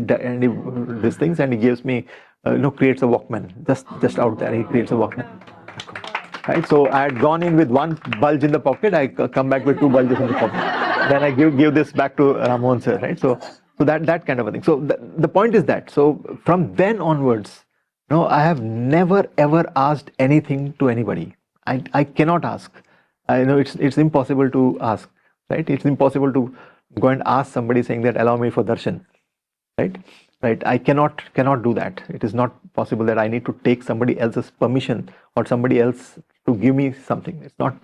these things, and he gives me creates a Walkman just out there. He creates a Walkman. Right, so I had gone in with one bulge in the pocket. I come back with two bulges in the pocket. Then I give this back to Ramon sir. Right, so that kind of a thing. So the point is that. So from then onwards, I have never ever asked anything to anybody. I cannot ask. I know it's impossible to ask. Right, it's impossible to go and ask somebody saying that allow me for darshan. Right. I cannot do that. It is not possible that I need to take somebody else's permission or somebody else's to give me something. It's not,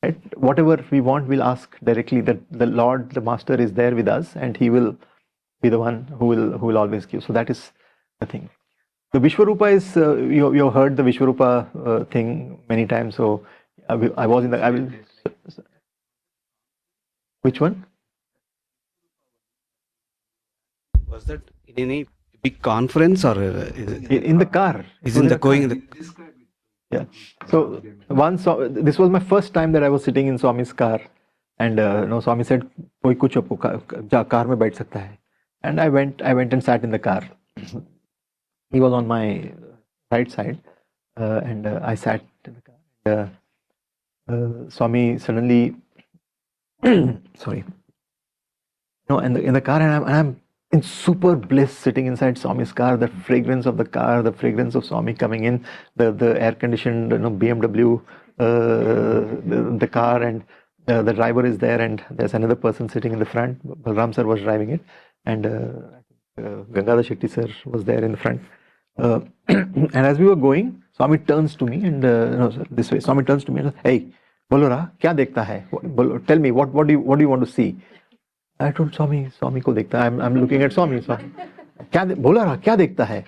right? Whatever we want, we'll ask directly. That the Lord, the Master, is there with us, and He will be the one who will always give. So that is the thing. The Vishwarupa is you heard the Vishwarupa thing many times. So I was in the. I will. Which one? Was that in any big conference or In the car. is in the going in the Yeah. So once this was my first time that I was sitting in Swami's car, and Swami said, "Koi kuch car mein baith sakta hai." And I went and sat in the car. He was on my right side, and I sat in the car. And, Swami suddenly, sorry, in the car, and I'm in super bliss sitting inside Swami's car. The fragrance of the car, the fragrance of Swami coming in, the air conditioned BMW, the car, and the driver is there, and there's another person sitting in the front. Balram sir was driving it, and Gangadhar Shetty sir was there in the front. And as we were going, Swami turns to me and this way. Swami turns to me and says, "Hey, Bolora, kya dekhta hai? Tell me what do you want to see?" I told Swami ko dekhta hai. I'm looking at Swami. Bolora, kya dekhta hai?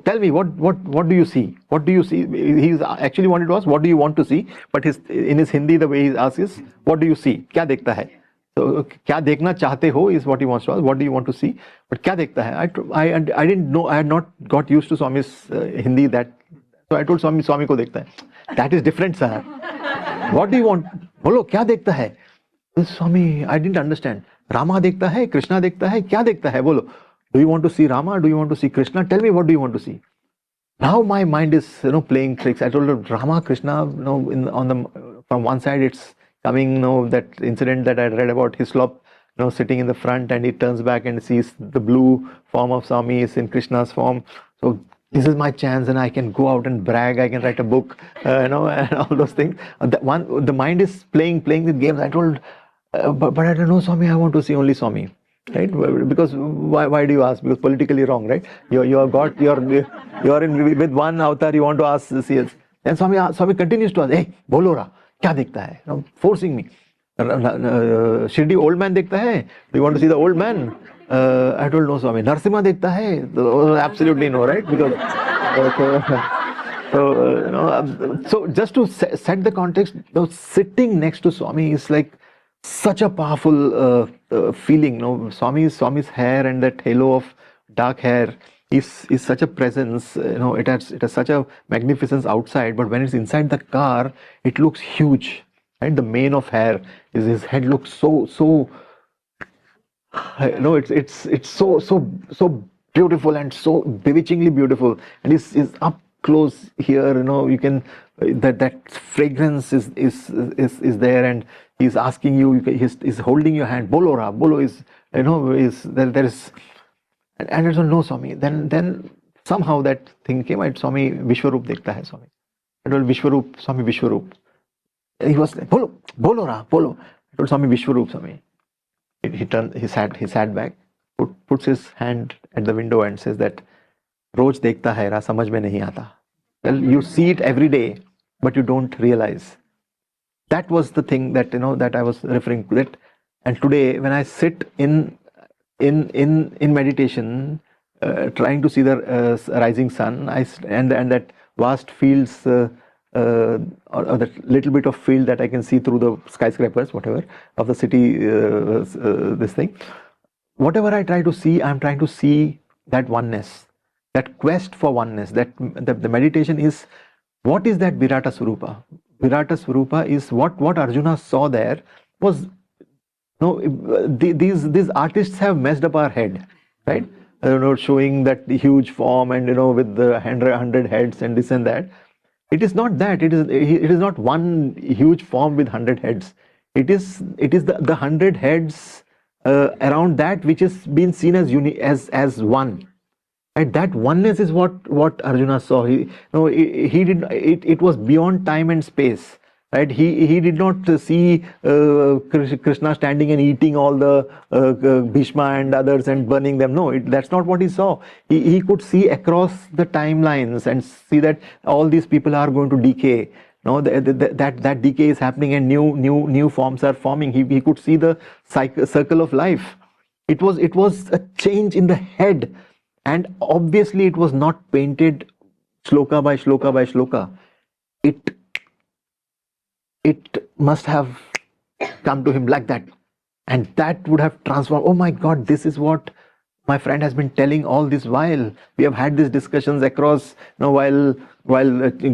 Tell me what do you see? What do you see? He's actually wanted to ask, what do you want to see? But in his Hindi, the way he asks is, what do you see? Kya dekhta hai? So, kya dekhna chahte ho is what he wants to ask. What do you want to see? But kya dekhta hai? I didn't know. I had not got used to Swami's Hindi. So I told Swami ko dekhta hai. That is different, sir. What do you want? Bolo, kya dekhta hai? Swami, I didn't understand. Rama dekhta hai, Krishna dekhta hai, kya dekhta hai? Bolo. Do you want to see Rama? Do you want to see Krishna? Tell me, what do you want to see? Now my mind is playing tricks. I told him Rama, Krishna. From one side it's coming. That incident that I read about Hislop, sitting in the front, and he turns back and sees the blue form of Swami is in Krishna's form. So this is my chance, and I can go out and brag. I can write a book, and all those things. The mind is playing with games. I told, but I don't know Swami. I want to see only Swami. Right? Because why do you ask? Because politically wrong, right? You're in with one avatar. You want to ask the CS. Then Swami continues to ask, "Hey, Bolora, kya dekhta hai?" Forcing me. Shirdi old man dekhta hai? Do you want to see the old man? I told no, Swami. Narsimha dekhta hai? Absolutely no, right? Because so just to set the context, sitting next to Swami is like such a powerful feeling. Swami's hair and that halo of dark hair is such a presence. It has such a magnificence outside, but when it's inside the car, it looks huge. Right? The mane of hair is his head looks so. It's so beautiful and so bewitchingly beautiful, and is up close here. You can that fragrance is there, and he's asking you. He's holding your hand. Bolo is there is, and I don't know Swami. Then somehow that thing came. I Swami Vishwarup dekhta hai Swami. I told Vishwarup, Swami Vishwarup. He was like Bolo. I told Swami Vishwarup Swami. He sat back, puts his hand at the window and says that Roj dekhta hai ra samajh mein nahi aata. Well, you see it every day, but you don't realize. That was the thing that that I was referring to. That, and today when I sit in meditation, trying to see the rising sun, and that vast fields. Or that little bit of field that I can see through the skyscrapers, whatever, of the city, this thing. Whatever I try to see, I'm trying to see that oneness, that quest for oneness, that the meditation is, what is that Virata Swarupa? Virata Swarupa is what Arjuna saw there was, these artists have messed up our head, right? Showing that huge form and, with the 100 heads and this and that. It is not that. It is not one huge form with 100 heads. It is the 100 heads around that which is being seen as one. And that oneness is what Arjuna saw. He did. It was beyond time and space. Right? He did not see Krishna standing and eating all the Bhishma and others and burning them. No, that's not what he saw. He could see across the timelines and see that all these people are going to decay. No, that decay is happening and new forms are forming. He could see the circle of life. It was a change in the head, and obviously it was not painted shloka by shloka by shloka. It must have come to him like that, and that would have transformed. Oh my God, this is what my friend has been telling all this while. We have had these discussions across, while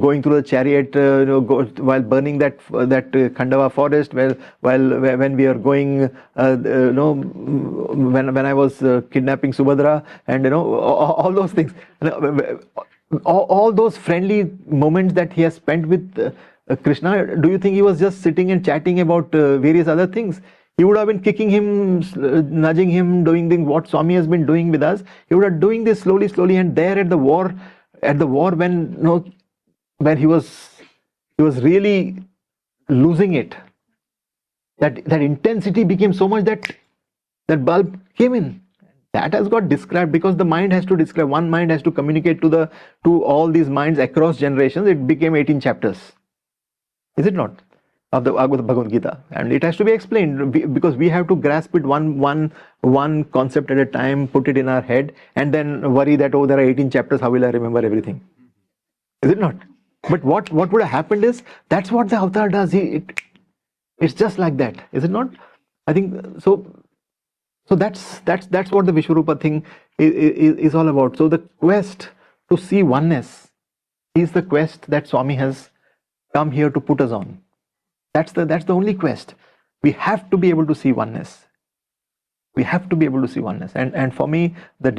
going through the chariot, while burning that Khandava forest, when we are going, when I was kidnapping Subhadra, and all those things, all those friendly moments that he has spent with Krishna. Do you think he was just sitting and chatting about various other things? He would have been kicking him, nudging him, doing things what Swami has been doing with us. He would have doing this slowly, and there at the war when he was really losing it. That intensity became so much that bulb came in. That has got described, because the mind has to describe. One mind has to communicate to all these minds across generations. It became 18 chapters. Is it not? Of the Bhagavad Gita, and it has to be explained, because we have to grasp it one concept at a time, put it in our head, and then worry that, oh, there are 18 chapters, how will I remember everything? Is it not? But what would have happened is, that's what the avatar does. It's just like that, is it not? I think so. So that's what the Vishwarupa thing is all about. So the quest to see oneness is the quest that Swami has come here to put us on. That's the only quest. We have to be able to see oneness. We have to be able to see oneness. And for me, the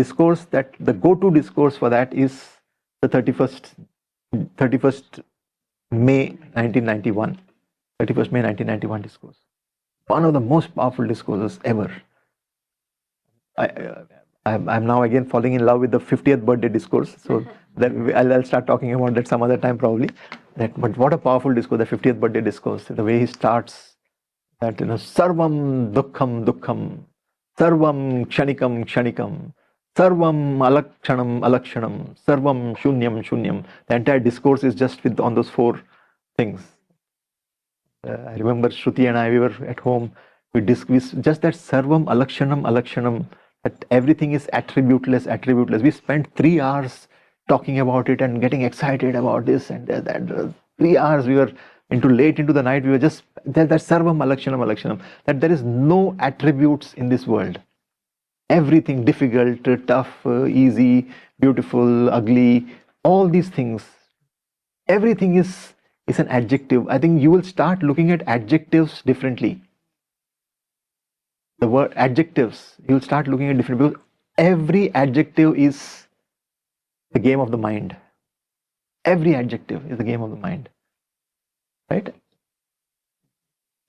go-to discourse for that is the 31st May 1991. 31st May 1991 discourse. One of the most powerful discourses ever. I'm now again falling in love with the 50th birthday discourse. So that I'll start talking about that some other time probably. But what a powerful discourse, the 50th birthday discourse. The way he starts, that sarvam dukkham dukkham, sarvam kshanikam kshanikam, sarvam alakshanam alakshanam, sarvam shunyam shunyam. The entire discourse is just on those four things. I remember Shruti and I, we were at home, we discussed just that sarvam alakshanam alakshanam, that everything is attributeless. We spent 3 hours talking about it and getting excited about this and that. 3 hours we were late into the night. We were just that sarvam alakshanam, that there is no attributes in this world. Everything difficult, tough, easy, beautiful, ugly, all these things, everything is an adjective. I think you will start looking at adjectives differently. The word adjectives, you'll start looking at different, because every adjective is the game of the mind. Every adjective is the game of the mind. Right?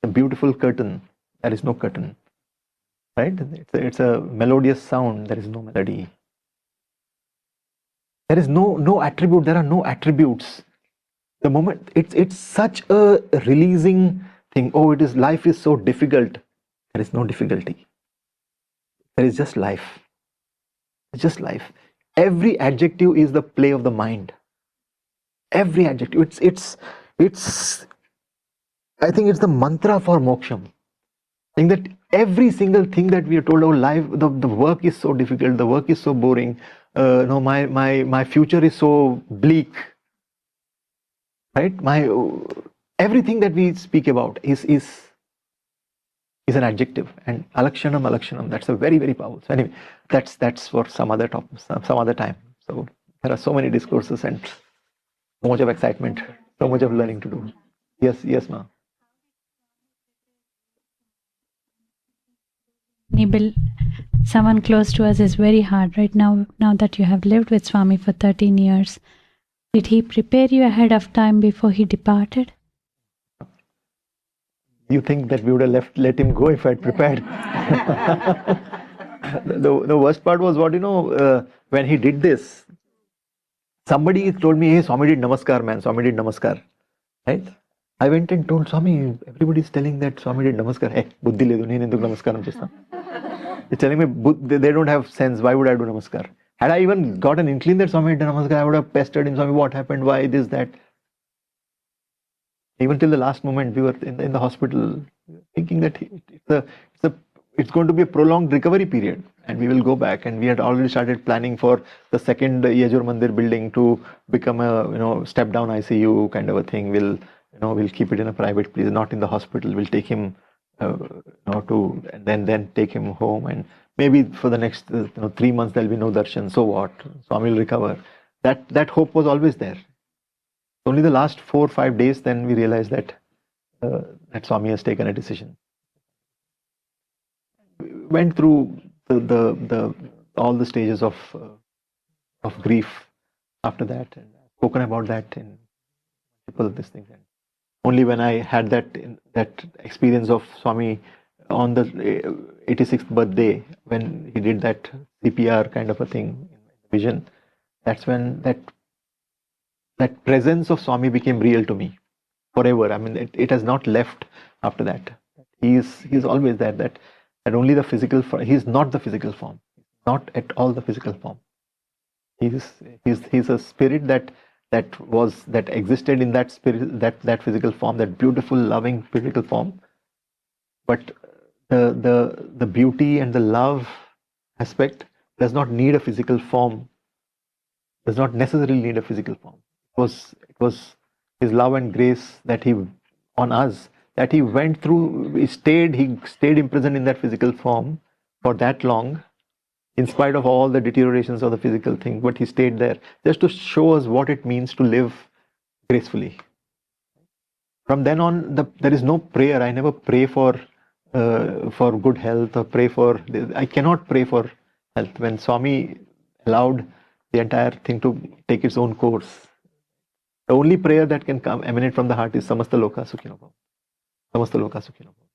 A beautiful curtain, there is no curtain. Right? It's a melodious sound, there is no melody. There is no attribute, there are no attributes. The moment, it's such a releasing thing. Oh, life is so difficult. There is no difficulty. There is just life. It's just life. Every adjective is the play of the mind. Every adjective. It's I think it's the mantra for moksham. I think that every single thing that we are told, oh, life, the work is so difficult, the work is so boring, my future is so bleak. Right? Everything that we speak about is an adjective, and alakshanam, that's a very, very powerful. So anyway, that's for some other time. So there are so many discourses and so much of excitement, so much of learning to do. Yes, ma. Enable someone close to us is very hard right now that you have lived with Swami for 13 years. Did he prepare you ahead of time before he departed? You think that we would have let him go if I had prepared? The worst part was when he did this, somebody told me, hey, Swami did namaskar, man. Swami did namaskar. Right? I went and told Swami, everybody's telling that Swami did namaskar. Hey, buddhi ledu, nenu enduku namaskaram chestam. He's telling me they don't have sense. Why would I do namaskar? Had I even got an inkling that Swami did namaskar, I would have pestered him. Swami, what happened? Why this, that? Even till the last moment, we were in the hospital thinking that it's going to be a prolonged recovery period, and we will go back. And we had already started planning for the second Yajur Mandir building to become a step down ICU kind of a thing. We'll keep it in a private place, not in the hospital. We'll take him to and then take him home, and maybe for the next 3 months there'll be no darshan. So what? Swami will recover. That hope was always there. Only the last 4 or 5 days, then we realized that Swami has taken a decision. We went through all the stages of grief after that, and I've spoken about that in multiple of these things. And only when I had that experience of Swami on the 86th birthday, when he did that CPR kind of a thing in vision, that's when that presence of Swami became real to me forever. I mean, it has not left after that. He's always there. That only the physical. He's not the physical form. Not at all the physical form. He's a spirit that existed in that spirit, that physical form, that beautiful, loving physical form. But the beauty and the love aspect does not need a physical form. Does not necessarily need a physical form. It was his love and grace that he on us, that he went through. He stayed imprisoned in that physical form for that long, in spite of all the deteriorations of the physical thing. But he stayed there just to show us what it means to live gracefully. From then on, there is no prayer. I never pray for good health or pray for. I cannot pray for health. When Swami allowed the entire thing to take its own course, the only prayer that can emanate from the heart is Samasta Loka Sukhino Bhavantu. Samasta Loka Sukhino Bhavantu.